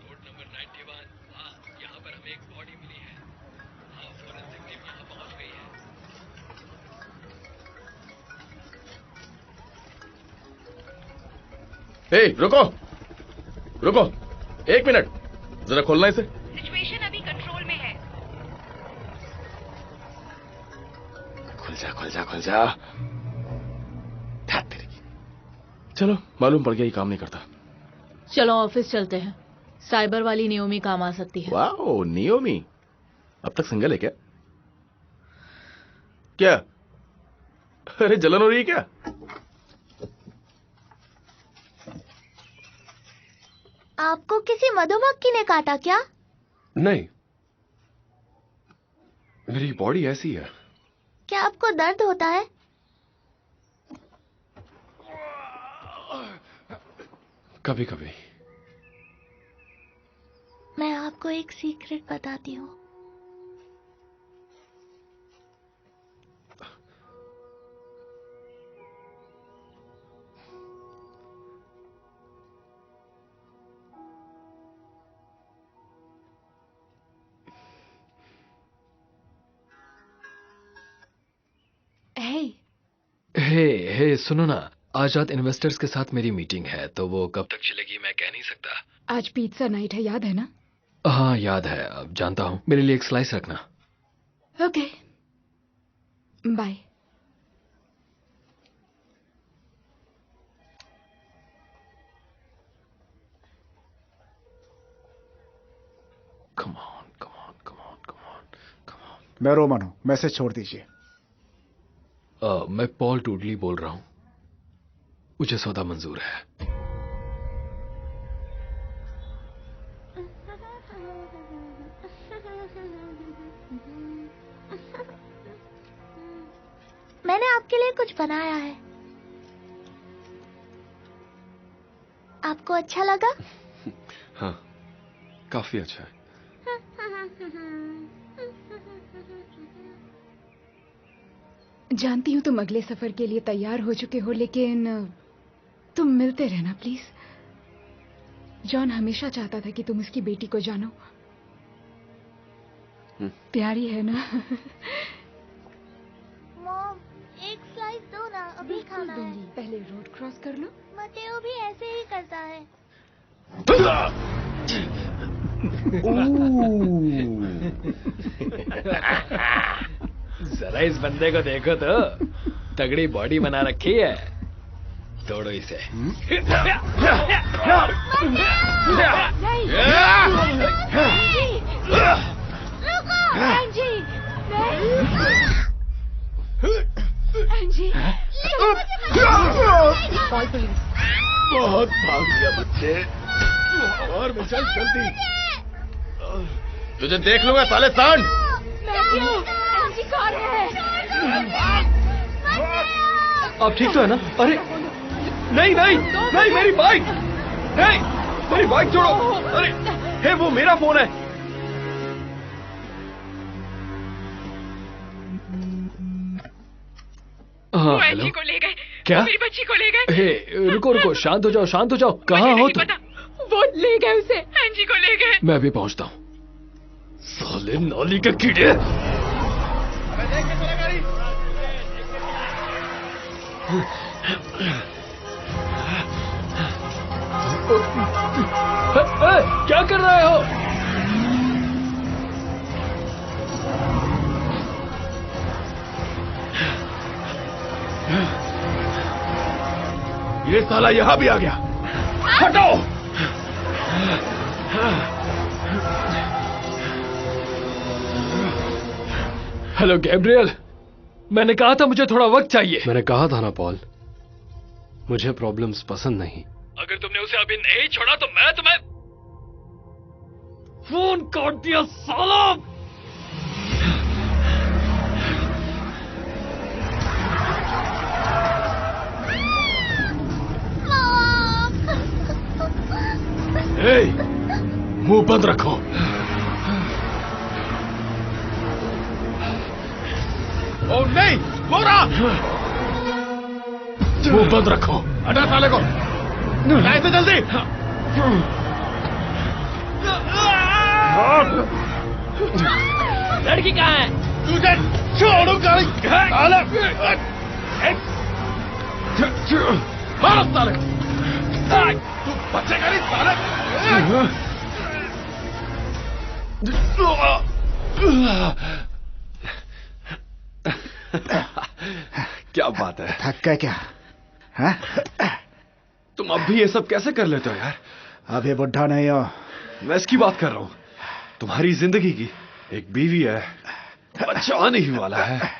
हे, रुको रुको, 1 मिनट, जरा खोलना इसे। सिचुएशन अभी कंट्रोल में है। खुल जा खुल जा खुल जा। चलो, मालूम पड़ गया ये काम नहीं करता। चलो ऑफिस चलते हैं, साइबर वाली नियोमी काम आ सकती है। वाओ, नियोमी अब तक सिंगल है क्या? क्या? अरे जलन हो रही है क्या? आपको किसी मधुमक्खी ने काटा क्या? नहीं, मेरी बॉडी ऐसी है। क्या आपको दर्द होता है? कभी कभी। मैं आपको एक सीक्रेट बताती हूँ। हे, सुनो ना, आज रात इन्वेस्टर्स के साथ मेरी मीटिंग है, तो वो कब तक चलेगी मैं कह नहीं सकता। आज पिज्जा नाइट है, याद है ना? हाँ याद है, अब जानता हूँ। मेरे लिए एक स्लाइस रखना। Okay, bye. मैं रोमन हूं, मैसेज छोड़ दीजिए। मैं पॉल टूडली बोल रहा हूँ, मुझे सौदा मंजूर है। मैंने आपके लिए कुछ बनाया है, आपको अच्छा लगा? हाँ, काफी अच्छा है। जानती हूँ तुम अगले सफर के लिए तैयार हो चुके हो, लेकिन तुम मिलते रहना प्लीज। जॉन हमेशा चाहता था कि तुम उसकी बेटी को जानो। प्यारी है ना? मॉम, एक स्लाइस दो ना, भी खाना है। पहले रोड क्रॉस कर लो। मतेओ भी ऐसे ही करता है। जरा इस बंदे को देखो तो, तगड़ी बॉडी बना रखी है। तोड़ो इसे। एंजी, एंजी, बहुत भाग लिया बच्चे। और मैं चल जल्दी। तुझे देख लूंगा साले सांड। एंजी कौन है? आप ठीक तो है ना? अरे नहीं नहीं नहीं, मेरी बाइक नहीं, मेरी बाइक छोड़ो। अरे हे, वो मेरा फोन है। हाँ, एंजी को ले गए। क्या? मेरी बच्ची को ले गए। हे, रुको रुको, शांत हो जाओ, शांत हो जाओ। कहाँ हो तुम? वो ले गए उसे, एंजी को ले गए। मैं अभी पहुंचता हूँ। साले नाली के कीड़े। क्या कर रहे हो? ये साला यहां भी आ गया। हटो। हेलो गैब्रियल, मैंने कहा था मुझे थोड़ा वक्त चाहिए। मैंने कहा था ना पॉल, मुझे प्रॉब्लम्स पसंद नहीं। अगर तुमने उसे अभी नहीं छोड़ा तो मैं तुम्हें फोन काट दिया साला। मुंह बंद रखो। ओ नहीं, लोरा! मुंह बंद रखो। हटा साले को। ऐसे जल्दी। लड़की कहाँ है? तुझे छोड़ूंगा नहीं। साले! मारो साले को। तू बचेगा नहीं साले। क्या बात है? थक गए क्या? हाँ? तुम अब भी ये सब कैसे कर लेते हो यार? अभी बुढ़ा नहीं हो। मैं इसकी बात कर रहा हूं। तुम्हारी जिंदगी की एक बीवी है, बच्चा आने ही वाला है।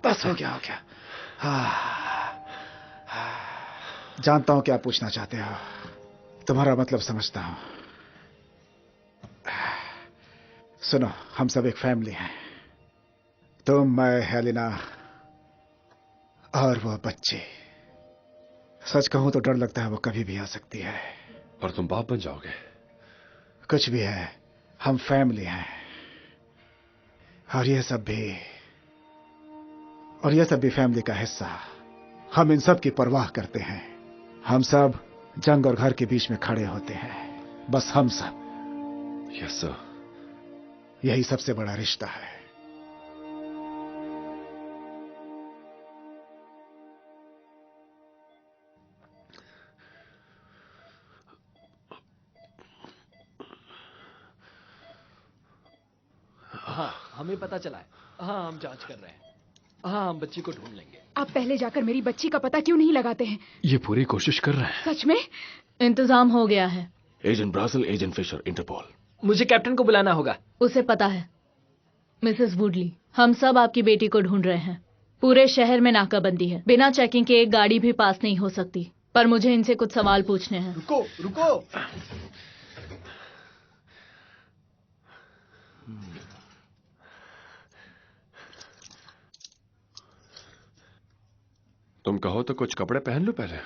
बस हो गया। जानता हूं क्या पूछना चाहते हो। तुम्हारा मतलब समझता हूं। सुनो, हम सब एक फैमिली हैं। तुम, मैं, हेलेना और वो बच्चे। सच कहूं तो डर लगता है वो कभी भी आ सकती है। और तुम बाप बन जाओगे। कुछ भी है, हम फैमिली हैं। और ये सब भी फैमिली का हिस्सा। हम इन सब की परवाह करते हैं। हम सब जंग और घर के बीच में खड़े होते हैं। बस हम सब। Yes sir. यही सबसे बड़ा रिश्ता है। हाँ, हमें पता चला है। हाँ, हम जांच कर रहे हैं। हाँ, हम बच्ची को ढूंढ लेंगे। आप पहले जाकर मेरी बच्ची का पता क्यों नहीं लगाते हैं? ये पूरी कोशिश कर रहे हैं। सच में? इंतजाम हो गया है। Agent Brazil, agent Fisher, Interpol. मुझे कैप्टन को बुलाना होगा। उसे पता है। मिसेस वुडली, हम सब आपकी बेटी को ढूंढ रहे हैं। पूरे शहर में नाकाबंदी है। बिना चेकिंग के एक गाड़ी भी पास नहीं हो सकती। पर मुझे इनसे कुछ सवाल पूछने हैं। रुको। तुम कहो तो कुछ कपड़े पहन लो पहले।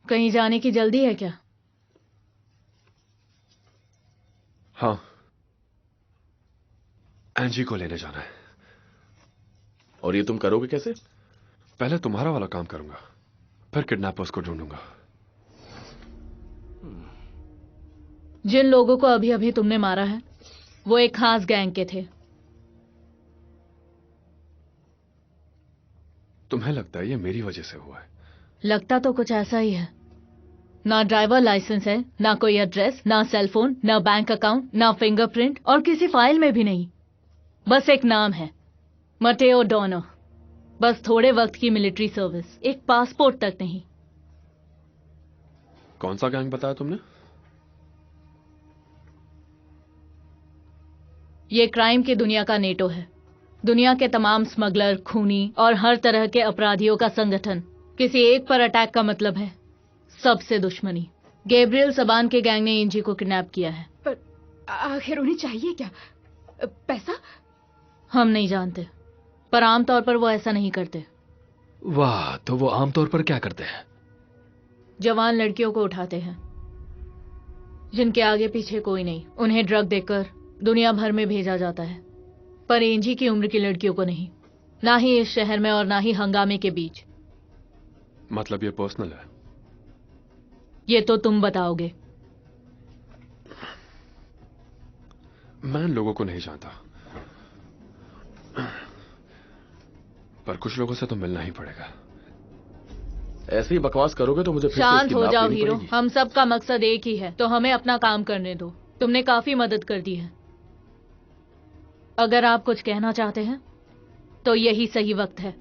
कहीं जाने की जल्दी है क्या? हाँ, एंजी को लेने जाना है। और ये तुम करोगे कैसे? पहले तुम्हारा वाला काम करूंगा, फिर किडनैपर्स को ढूंढूंगा। जिन लोगों को अभी अभी तुमने मारा है वो एक खास गैंग के थे। तुम्हें लगता है ये मेरी वजह से हुआ है? लगता तो कुछ ऐसा ही है। ना ड्राइवर लाइसेंस है, ना कोई एड्रेस, ना सेलफोन, ना बैंक अकाउंट, ना फिंगरप्रिंट और किसी फाइल में भी नहीं। बस एक नाम है, मटेओ डॉनर। बस थोड़े वक्त की मिलिट्री सर्विस, एक पासपोर्ट तक नहीं। कौन सा गैंग बताया तुमने? ये क्राइम की दुनिया का नेटो है। दुनिया के तमाम स्मगलर, खूनी और हर तरह के अपराधियों का संगठन। किसी एक पर अटैक का मतलब है सबसे दुश्मनी। गैब्रियल सबान के गैंग ने एंजी को किडनैप किया है। पर आखिर उन्हें चाहिए क्या? पैसा? हम नहीं जानते, पर आमतौर पर वो ऐसा नहीं करते। वाह, तो वो आमतौर पर क्या करते हैं? जवान लड़कियों को उठाते हैं जिनके आगे पीछे कोई नहीं। उन्हें ड्रग देकर दुनिया भर में भेजा जाता है, पर एंजी की उम्र की लड़कियों को नहीं, ना ही इस शहर में और ना ही हंगामे के बीच। मतलब ये पर्सनल है? ये तो तुम बताओगे। मैं इन लोगों को नहीं जानता, पर कुछ लोगों से तो मिलना ही पड़ेगा। ऐसी बकवास करोगे तो मुझे फिर से शांत इसकी हो नाप जाओ लेनी हीरो, पड़ेगी। हम सब का मकसद एक ही है, तो हमें अपना काम करने दो। तुमने काफी मदद कर दी है। अगर आप कुछ कहना चाहते हैं तो यही सही वक्त है।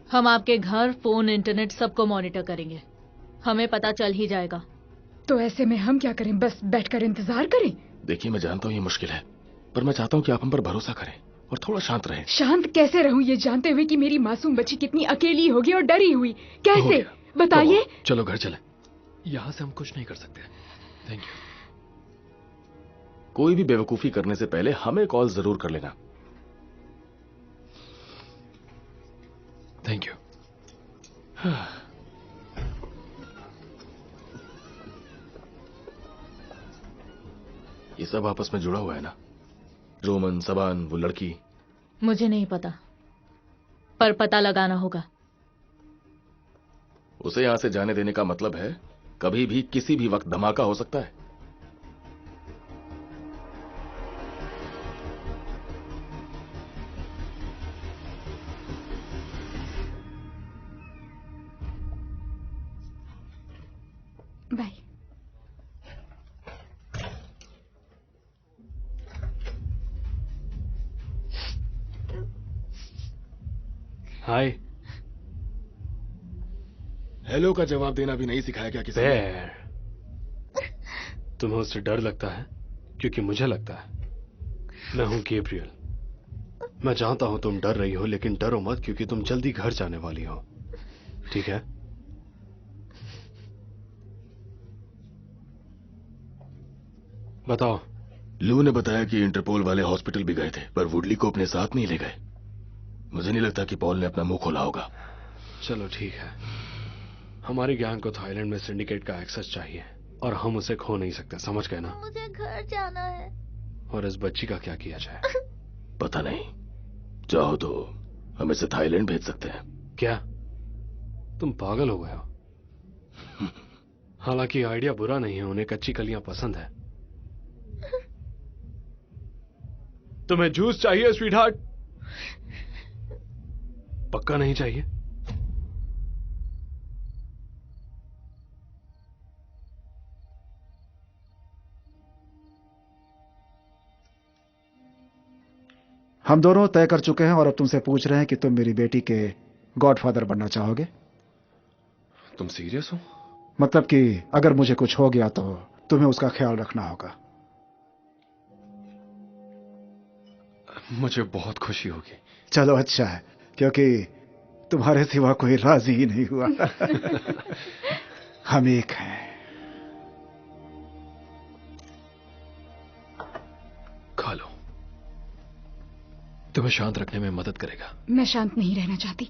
हम आपके घर, फोन, इंटरनेट सबको मॉनिटर करेंगे। हमें पता चल ही जाएगा। तो ऐसे में हम क्या करें? बस बैठकर इंतजार करें? देखिए, मैं जानता हूँ ये मुश्किल है, पर मैं चाहता हूँ कि आप हम पर भरोसा करें और थोड़ा शांत रहें। शांत कैसे रहूं ये जानते हुए कि मेरी मासूम बच्ची कितनी अकेली होगी और डरी हुई? कैसे बताइए? चलो घर चले। यहां से हम कुछ नहीं कर सकते। Thank you. कोई भी बेवकूफी करने से पहले हमें कॉल जरूर कर लेना। Thank you. ये सब आपस में जुड़ा हुआ है ना? रोमन, सबान, वो लड़की। मुझे नहीं पता, पर पता लगाना होगा। उसे यहां से जाने देने का मतलब है कभी भी किसी भी वक्त धमाका हो सकता है। बाय। हाय। हेलो का जवाब देना भी नहीं सिखाया क्या किसी ने? तुम्हें उससे डर लगता है? क्योंकि मुझे लगता है। मैं हूं गैब्रियल। मैं जानता हूं तुम डर रही हो, लेकिन डरो मत, क्योंकि तुम जल्दी घर जाने वाली हो। ठीक है? बताओ। लू ने बताया कि इंटरपोल वाले हॉस्पिटल भी गए थे, पर वुडली को अपने साथ नहीं ले गए। मुझे नहीं लगता कि पॉल ने अपना मुंह खोला होगा। चलो ठीक है। हमारी गैंग को थाईलैंड में सिंडिकेट का एक्सेस चाहिए और हम उसे खो नहीं सकते, समझ गए ना? मुझे घर जाना है। और इस बच्ची का क्या किया जाए? पता नहीं, चाहो तो हम इसे थाईलैंड भेज सकते हैं। क्या तुम पागल हो गए हो? हालांकि आइडिया बुरा नहीं है, उन्हें कच्ची कलियां पसंद है। तुम्हें जूस चाहिए स्वीटहार्ट? पक्का नहीं चाहिए? हम दोनों तय कर चुके हैं और अब तुमसे पूछ रहे हैं कि तुम मेरी बेटी के गॉडफादर बनना चाहोगे? तुम सीरियस हो? मतलब कि अगर मुझे कुछ हो गया तो तुम्हें उसका ख्याल रखना होगा। मुझे बहुत खुशी होगी। चलो अच्छा है, क्योंकि तुम्हारे सिवा कोई राजी ही नहीं हुआ। हम एक हैं। खा लो, तुम्हें शांत रखने में मदद करेगा। मैं शांत नहीं रहना चाहती।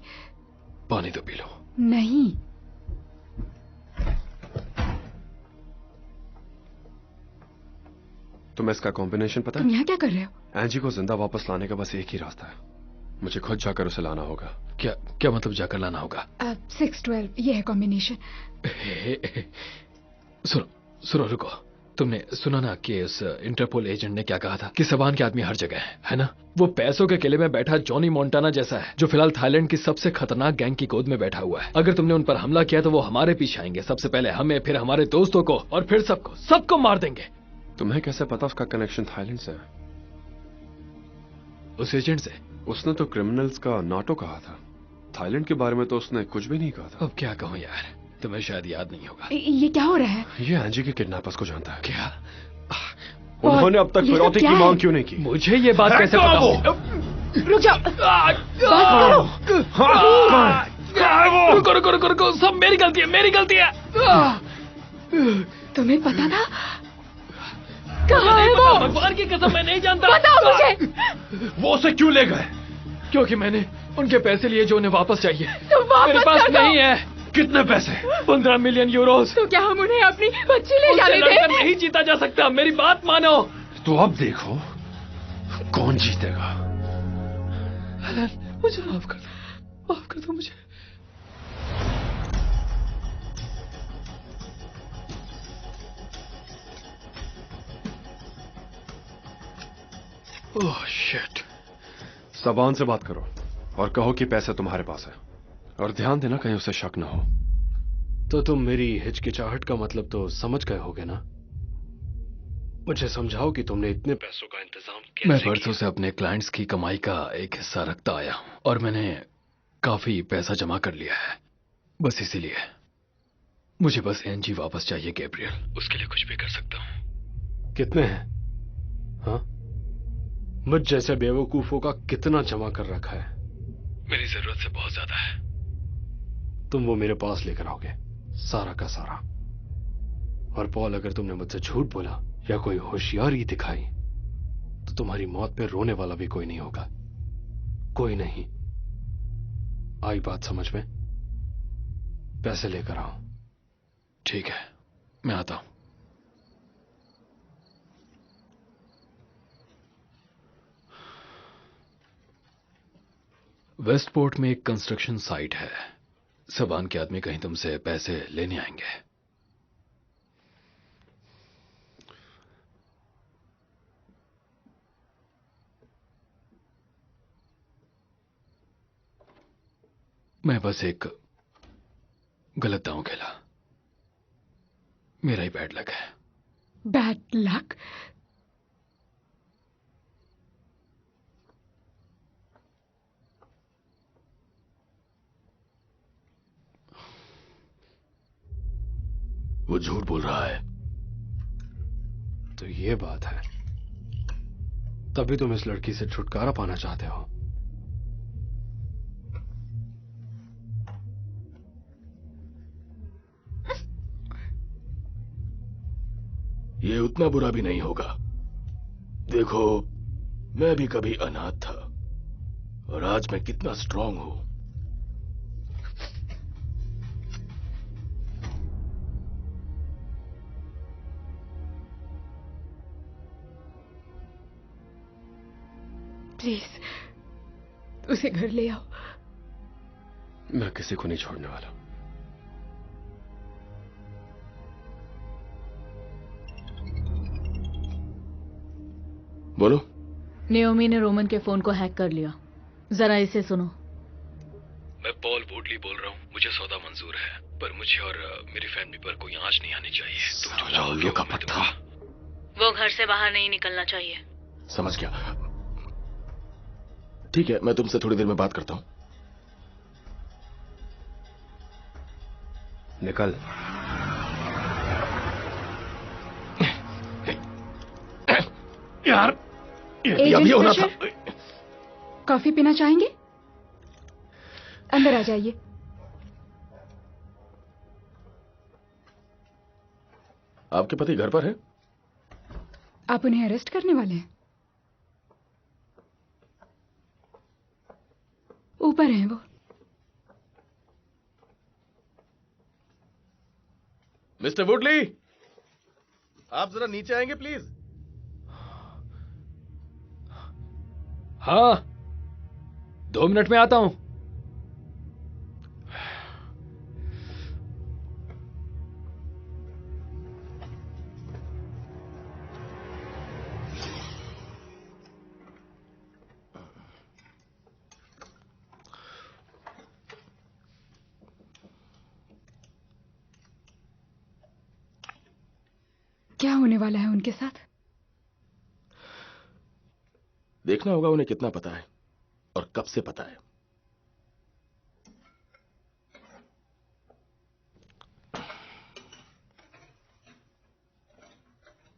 पानी तो पी लो। नहीं। तुम्हें इसका कॉम्बिनेशन पता है? तुम यहाँ क्या कर रहे हो? एंजी को जिंदा वापस लाने का बस एक ही रास्ता है। मुझे खुद जाकर उसे लाना होगा। क्या क्या मतलब जाकर लाना होगा? 612 ये है कॉम्बिनेशन। सुनो सुनो, रुको। तुमने सुना ना कि उस इंटरपोल एजेंट ने क्या कहा था कि सबान के आदमी हर जगह है ना? वो पैसों के किले में बैठा जॉनी मोंटाना जैसा है, जो फिलहाल थाईलैंड की सबसे खतरनाक गैंग की गोद में बैठा हुआ है। अगर तुमने उन पर हमला किया तो वो हमारे पीछे आएंगे, सबसे पहले हमें, फिर हमारे दोस्तों को, और फिर सबको मार देंगे। तुम्हें कैसे पता उसका कनेक्शन थाईलैंड से है? उस एजेंट से। उसने तो क्रिमिनल्स का नाटो कहा था, थाईलैंड के बारे में तो उसने कुछ भी नहीं कहा था। अब क्या कहूँ यार, तुम्हें शायद याद नहीं होगा। ये क्या हो रहा है? ये एंजी के किडनैपर्स को जानता है। क्या? उन्होंने अब तक फिरौती की मांग क्यों नहीं की? मुझे ये बात कैसे पता हो? रुक जाओ। रुको, सब मेरी गलती है। तुम्हें पता था? कहाँ है वो? भगवान की कसम मैं नहीं जानता। बताओ मुझे। वो उसे क्यों ले गए? क्योंकि मैंने उनके पैसे लिए जो उन्हें वापस चाहिए। तो वापस मेरे पास नहीं है। कितने पैसे? 15 मिलियन यूरोस। तो क्या हम उन्हें अपनी बच्ची ले जाने दें? नहीं जीता जा सकता, मेरी बात मानो। तो अब देखो कौन जीतेगा। हेलन, मुझे माफ कर दो मुझे। Oh shit. सबान से बात करो और कहो कि पैसे तुम्हारे पास है, और ध्यान देना कहीं उसे शक ना हो। तो तुम मेरी हिचकिचाहट का मतलब तो समझ गए होगे ना? मुझे समझाओ कि तुमने इतने पैसों का इंतजाम कैसे मैं बरसों से अपने क्लाइंट्स की कमाई का एक हिस्सा रखता आया हूं, और मैंने काफी पैसा जमा कर लिया है। बस इसीलिए मुझे बस एनजी वापस चाहिए गैब्रियल, उसके लिए कुछ भी कर सकता हूं। कितने हैं? हाँ, मुझ जैसे बेवकूफों का कितना जमा कर रखा है? मेरी जरूरत से बहुत ज्यादा है। तुम वो मेरे पास लेकर आओगे, सारा का सारा। और पॉल, अगर तुमने मुझसे झूठ बोला या कोई होशियारी दिखाई तो तुम्हारी मौत पे रोने वाला भी कोई नहीं होगा। कोई नहीं। आई बात समझ में? पैसे लेकर आओ। ठीक है, मैं आता हूं। वेस्टपोर्ट में एक कंस्ट्रक्शन साइट है। सबान के आदमी कहीं तुमसे पैसे लेने आएंगे। मैं बस एक गलत दांव खेला। मेरा ही बैड लक है। Bad luck? वो झूठ बोल रहा है। तो ये बात है, तभी तुम इस लड़की से छुटकारा पाना चाहते हो। ये उतना बुरा भी नहीं होगा। देखो, मैं भी कभी अनाथ था, और आज मैं कितना स्ट्रांग हूं। प्लीज उसे घर ले आओ। मैं किसी को नहीं छोड़ने वाला। बोलो। नेओमी ने रोमन के फोन को हैक कर लिया। जरा इसे सुनो। मैं पॉल वुडली बोल रहा हूँ। मुझे सौदा मंजूर है, पर मुझे और मेरी फैमिली पर कोई आंच नहीं आनी चाहिए। तुम जो चाहोगे का पत्ता। वो घर से बाहर नहीं निकलना चाहिए। समझ गया। ठीक है, मैं तुमसे थोड़ी देर में बात करता हूं। निकल। यार, ये अभी होना था। कॉफी पीना चाहेंगे? अंदर आ जाइए। आपके पति घर पर है? आप उन्हें अरेस्ट करने वाले हैं? ऊपर हैं वो। मिस्टर वुडली, आप जरा नीचे आएंगे प्लीज? हाँ, 2 मिनट में आता हूं। क्या होने वाला है उनके साथ? देखना होगा उन्हें कितना पता है और कब से पता है।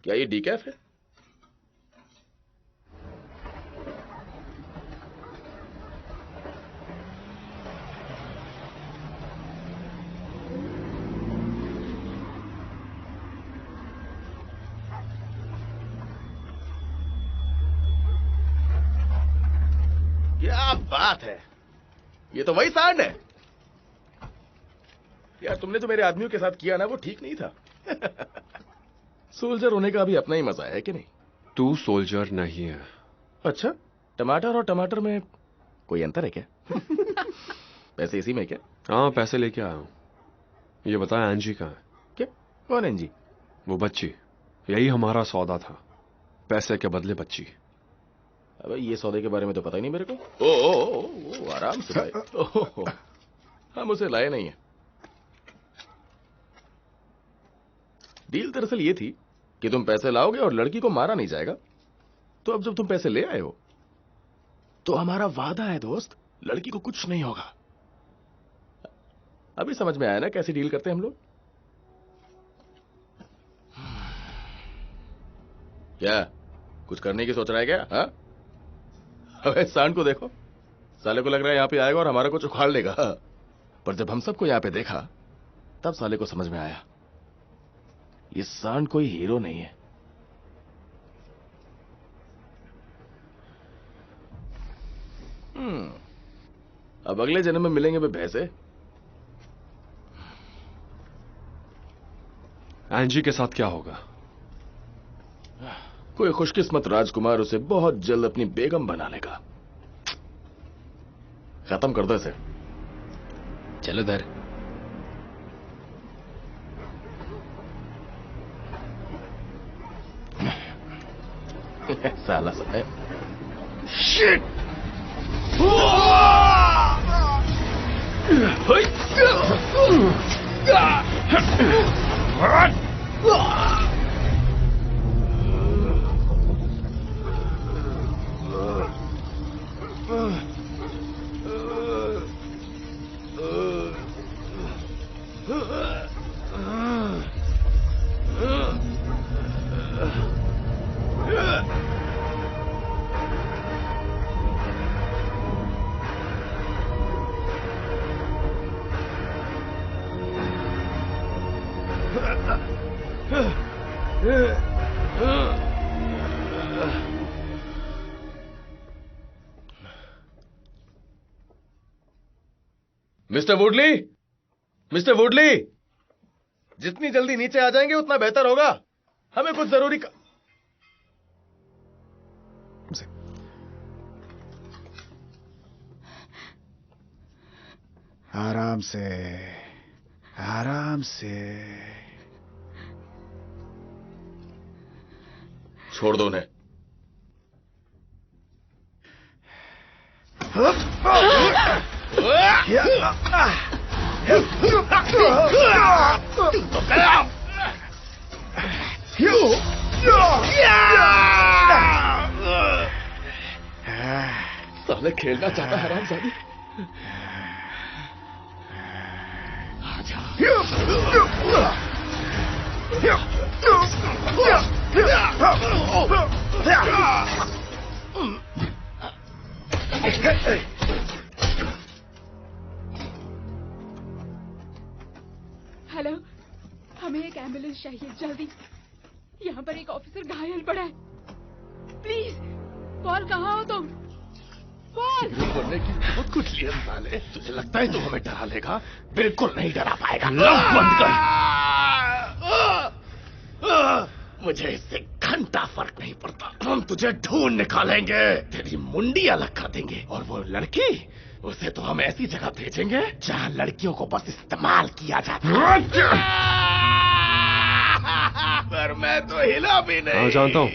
क्या ये डीकैफ है? क्या बात है, ये तो वही सांड है। यार तुमने जो मेरे आदमियों के साथ किया ना वो ठीक नहीं था। सोल्जर होने का भी अपना ही मजा है कि नहीं? तू सोल्जर नहीं है। अच्छा, टमाटर और टमाटर में कोई अंतर है क्या? पैसे इसी में क्या? हाँ, पैसे लेके आया हूँ। ये बता एंजी कहाँ है? क्या? कौन एंजी? वो बच्ची। यही हमारा सौदा था, पैसे के बदले बच्ची। अबे ये सौदे के बारे में तो पता ही नहीं मेरे को। ओ, आराम से भाई। हम उसे लाए नहीं है। डील दरअसल ये थी कि तुम पैसे लाओगे और लड़की को मारा नहीं जाएगा। तो अब जब तुम पैसे ले आए हो तो हमारा वादा है दोस्त, लड़की को कुछ नहीं होगा। अभी समझ में आया ना कैसी डील करते हैं हम लोग? क्या कुछ करने की सोच रहा है क्या? हाँ, अबे सांड को देखो, साले को लग रहा है यहां पे आएगा और हमारा कुछ उखाड़ लेगा। पर जब हम सबको यहां पे देखा तब साले को समझ में आया ये सांड कोई हीरो नहीं है। अब अगले जन्म में मिलेंगे वे भैंसे। एंजी के साथ क्या होगा? कोई खुशकिस्मत राजकुमार उसे बहुत जल्द अपनी बेगम बना लेगा। खत्म कर दो इसे। चलो दर। साला सा है। शिट! मिस्टर वुडली, मिस्टर वुडली, जितनी जल्दी नीचे आ जाएंगे उतना बेहतर होगा। हमें कुछ जरूरी आराम से, आराम से। छोड़ दो उन्हें। साले खेलना चाहता है हरामजादी। हेलो, हमें एक एम्बुलेंस चाहिए जल्दी। यहाँ पर एक ऑफिसर घायल पड़ा है। प्लीज, पॉल कहाँ हो तुम? पॉल! बनने की बहुत कुछ लिया साले। तुझे लगता है तू हमें डरा लेगा? बिल्कुल नहीं डरा पाएगा। लव बंद कर। मुझे इससे घंटा फर्क नहीं पड़ता। हम तुझे ढूंढ निकालेंगे, तेरी मुंडी अलग कर देंगे। और वो लड़की, उसे तो हम ऐसी जगह भेजेंगे जहां लड़कियों को बस इस्तेमाल किया जाता है। पर मैं तो हिला भी नहीं। हाँ जानता हूं,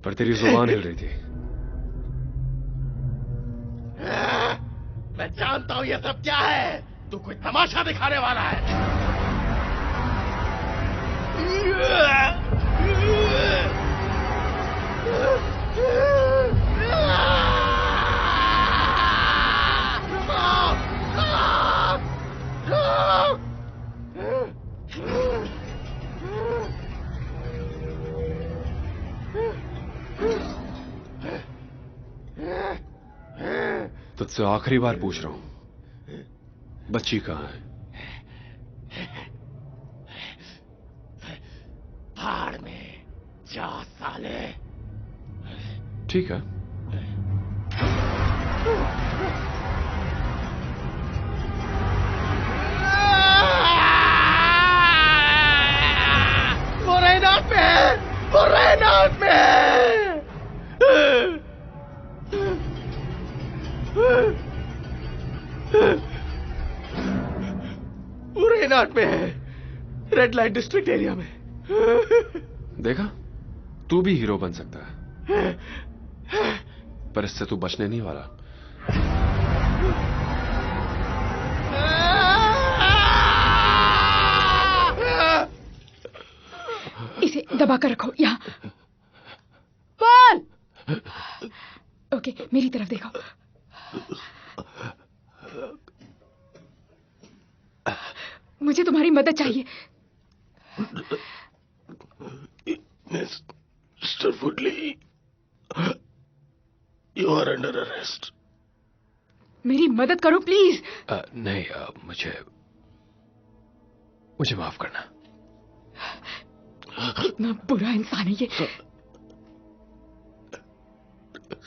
पर तेरी जुबान हिल रही थी। मैं जानता हूं ये सब क्या है। तू कोई तमाशा दिखाने वाला है। तुझसे आखिरी बार पूछ रहा हूं, बच्ची कहां है? भाड़ में जा साले। ठीक है। वो रेनाट में है, वो रेनाट में है। वो रेनाट में है, रेड लाइट डिस्ट्रिक्ट एरिया में। देखा, तू भी हीरो बन सकता है, पर इससे तू बचने नहीं वाला। इसे दबा कर रखो यहाँ। पॉल! ओके, मेरी तरफ देखो। मुझे तुम्हारी मदद चाहिए। Mister Woodley, you are under arrest. मेरी मदद करो प्लीज। नहीं, मुझे माफ करना। कितना बुरा इंसान है ये।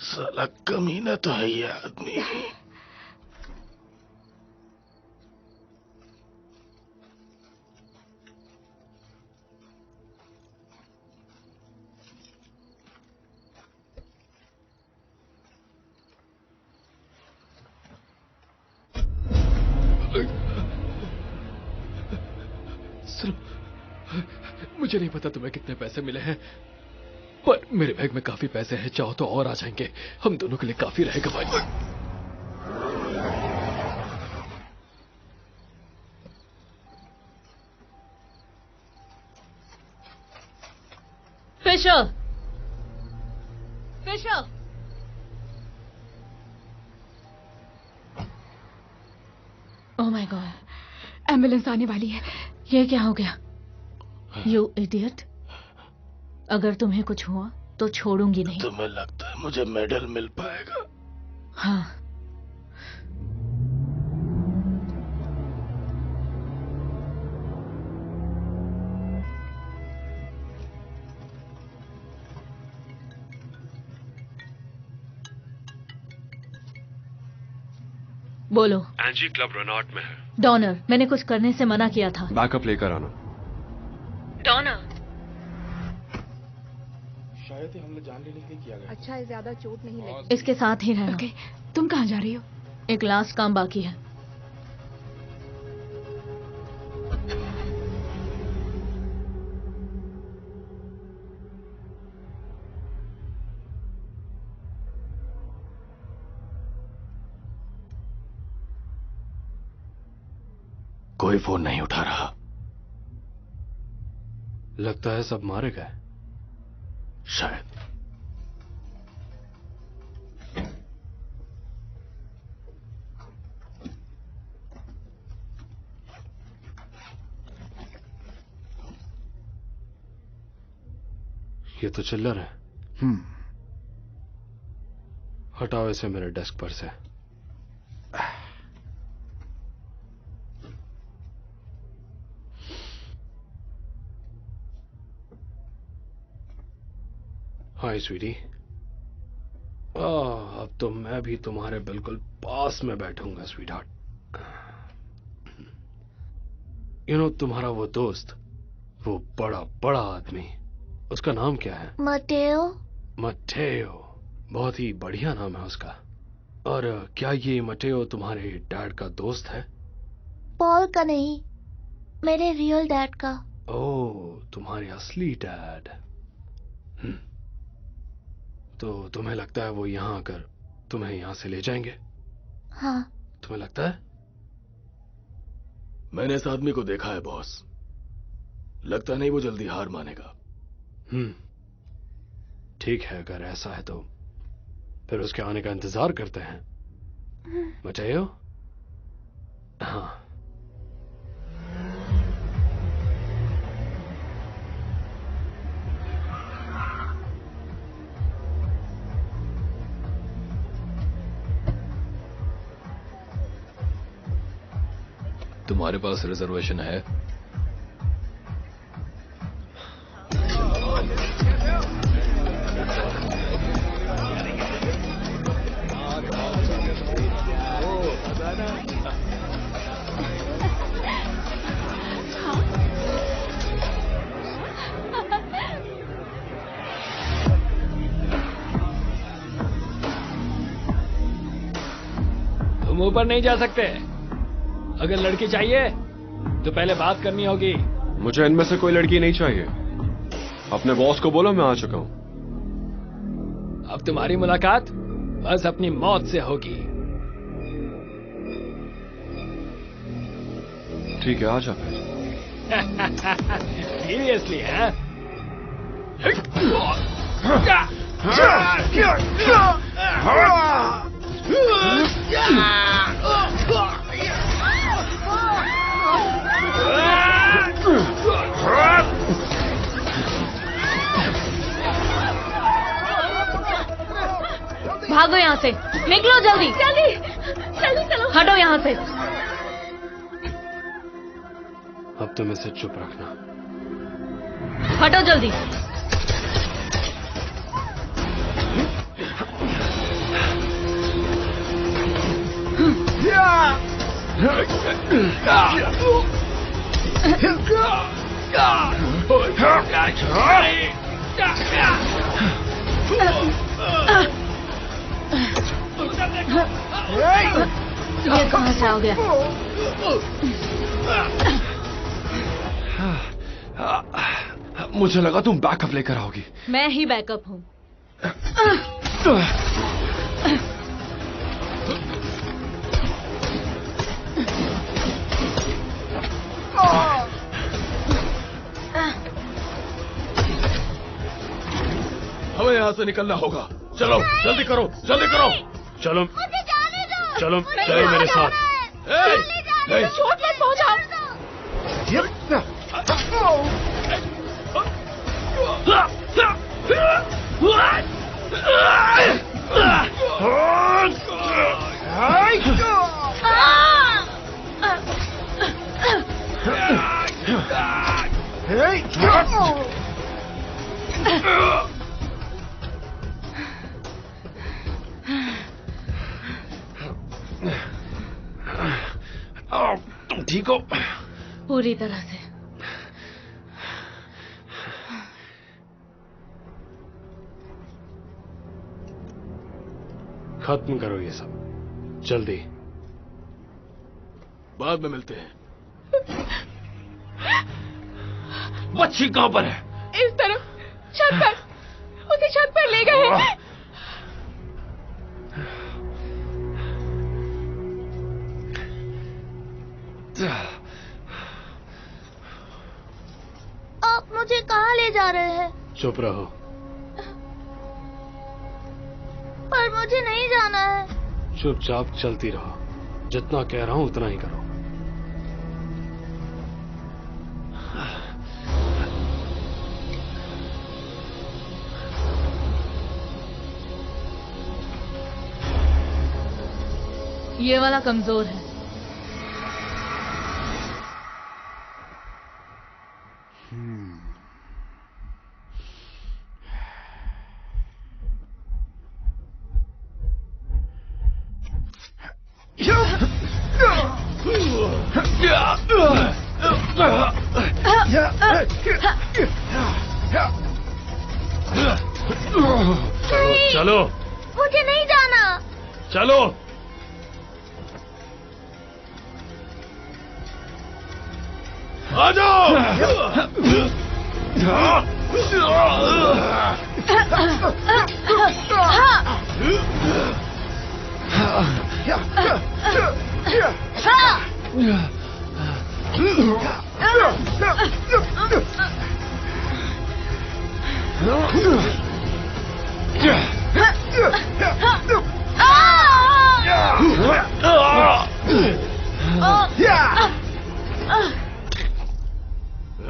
साला कमीना तो है ये आदमी। मुझे नहीं पता तुम्हें कितने पैसे मिले हैं, पर मेरे बैग में काफी पैसे हैं। चाहो तो और आ जाएंगे, हम दोनों के लिए काफी रहेगा भाई। Fisher, Fisher, oh my God, ambulance आने वाली है। ये क्या हो गया? यू इडियट, अगर तुम्हें कुछ हुआ तो छोड़ूंगी नहीं। तुम्हें लगता है मुझे मेडल मिल पाएगा? हाँ। बोलो। एंजी क्लब रेनॉल्ट में है। डॉनर, मैंने कुछ करने से मना किया था। बैकअप लेकर आना। डॉनर, शायद हमने जान लेने के लिए किया गया। अच्छा है, ज्यादा चोट नहीं लगी। इसके साथ ही रहना। ओके, तुम कहाँ जा रही हो? एक लास्ट काम बाकी है। कोई फोन नहीं उठा रहा। लगता है सब मारे गए। शायद। ये तो चिल्लर है। हटाओ इसे मेरे डेस्क पर से। हाय स्वीटी। अब तो मैं भी तुम्हारे बिल्कुल पास में बैठूंगा स्वीटहार्ट। तुम्हारा वो दोस्त, वो बड़ा बड़ा आदमी, उसका नाम क्या है? मटेओ। मटेओ, बहुत ही बढ़िया नाम है उसका। और क्या ये मटेओ तुम्हारे डैड का दोस्त है? पॉल का नहीं, मेरे रियल डैड का। ओह, तुम्हारे असली डैड। तो तुम्हें लगता है वो यहाँ आकर तुम्हें यहाँ से ले जाएंगे? हाँ। तुम्हें लगता है? मैंने इस आदमी को देखा है बॉस। लगता नहीं वो जल्दी हार मानेगा। ठीक है, अगर ऐसा है तो फिर उसके आने का इंतजार करते हैं। मचायो? हाँ। तुम्हारे पास रिजर्वेशन है? तुम ऊपर नहीं जा सकते। अगर लड़की चाहिए तो पहले बात करनी होगी। मुझे इनमें से कोई लड़की नहीं चाहिए। अपने बॉस को बोलो मैं आ चुका हूं। अब तुम्हारी मुलाकात बस अपनी मौत से होगी। ठीक है, आ जा फिर। सीरियसली है? भागो यहाँ से, निकलो जल्दी जल्दी जल्दी चलो, हटो यहाँ से। अब तुम इसे चुप रखना। हटो जल्दी। ये कहाँ से आ गया? मुझे लगा तुम बैकअप लेकर आओगी। मैं ही बैकअप हूँ। हमें यहाँ से निकलना होगा। चलो जल्दी करो, जल्दी करो। चलो चलो चलो मेरे साथ। चोट मत पहुंचाओ। तुम ठीक हो? पूरी तरह से। खत्म करो ये सब जल्दी। बाद में मिलते हैं। बच्ची कहां पर है? इस तरफ, छत पर। उसे छत पर ले गए हैं। आप मुझे कहाँ ले जा रहे हैं? चुप रहो। पर मुझे नहीं जाना है। चुपचाप चलती रहो। जितना कह रहा हूं उतना ही करो। ये वाला कमजोर है। चलो। मुझे नहीं जाना। चलो। आ जाओ।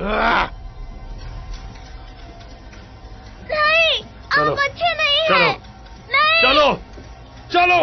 नहीं, चलो, आप अच्छे नहीं चलो, हैं। नहीं। चलो चलो।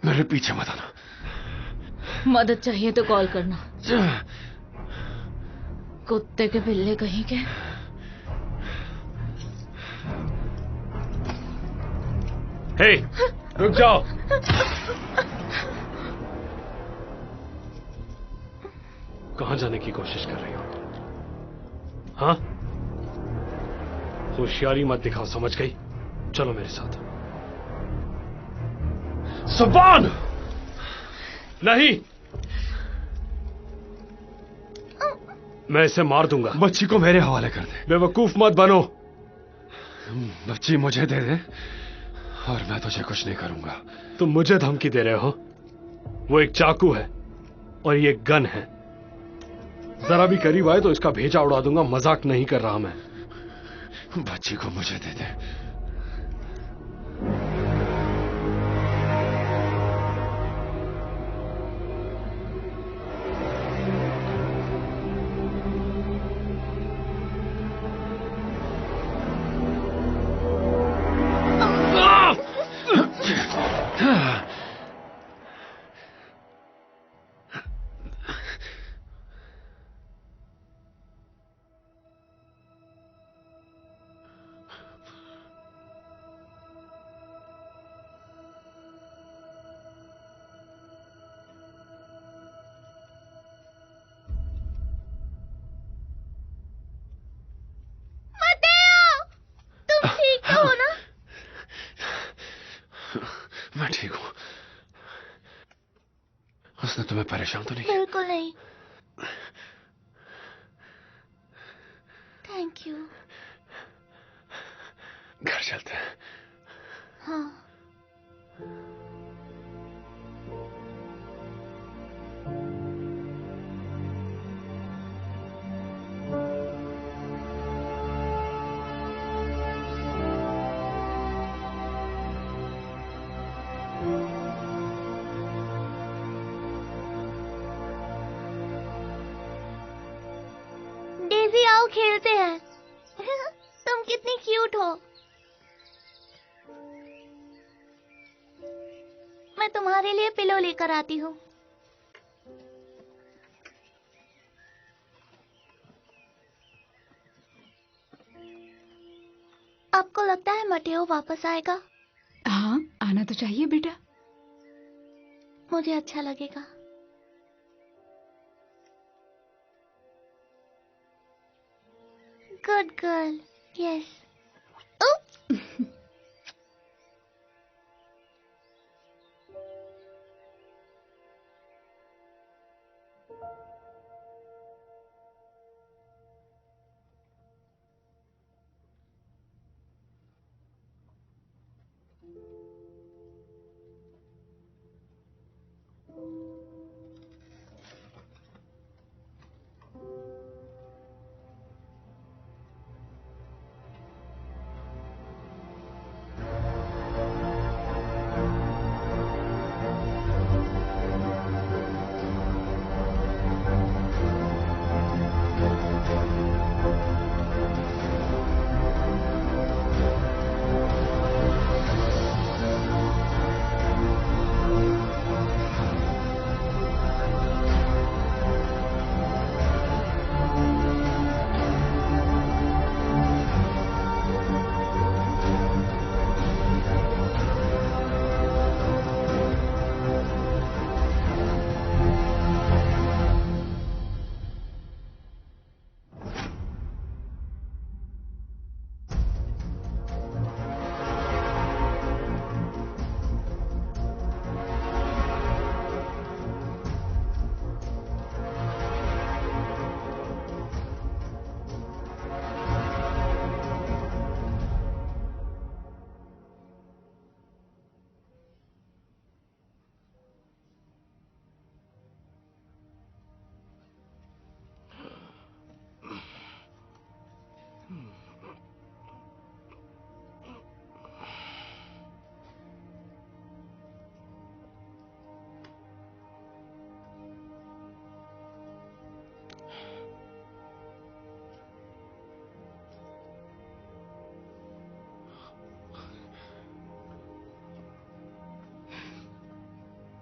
मेरे पीछे मत आना। मदद चाहिए तो कॉल करना। कुत्ते के पिल्ले कहीं के। हे, रुक जाओ। कहां जाने की कोशिश कर रही हो? हाँ, होशियारी मत दिखाओ, समझ गई? चलो मेरे साथ। सुबान! नहीं, मैं इसे मार दूंगा। बच्ची को मेरे हवाले कर दे। बेवकूफ मत बनो। बच्ची मुझे दे दे और मैं तुझे कुछ नहीं करूंगा। तुम मुझे धमकी दे रहे हो? वो एक चाकू है और ये एक गन है। जरा भी करीब आए तो इसका भेजा उड़ा दूंगा। मजाक नहीं कर रहा मैं। बच्ची को मुझे दे दे। मैं ठीक हूं। उसने तुम्हें परेशान तो नहीं किया? बिल्कुल नहीं। Thank you. घर चलते हैं। हाँ। डेज़ी आओ खेलते हैं। तुम कितनी क्यूट हो। मैं तुम्हारे लिए पिलो लेकर आती हूँ। आपको लगता है मटेओ वापस आएगा? हाँ, आना तो चाहिए बेटा। मुझे अच्छा लगेगा। Good girl. यस।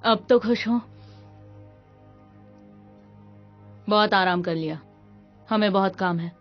अब तो खुश हो? बहुत आराम कर लिया, हमें बहुत काम है।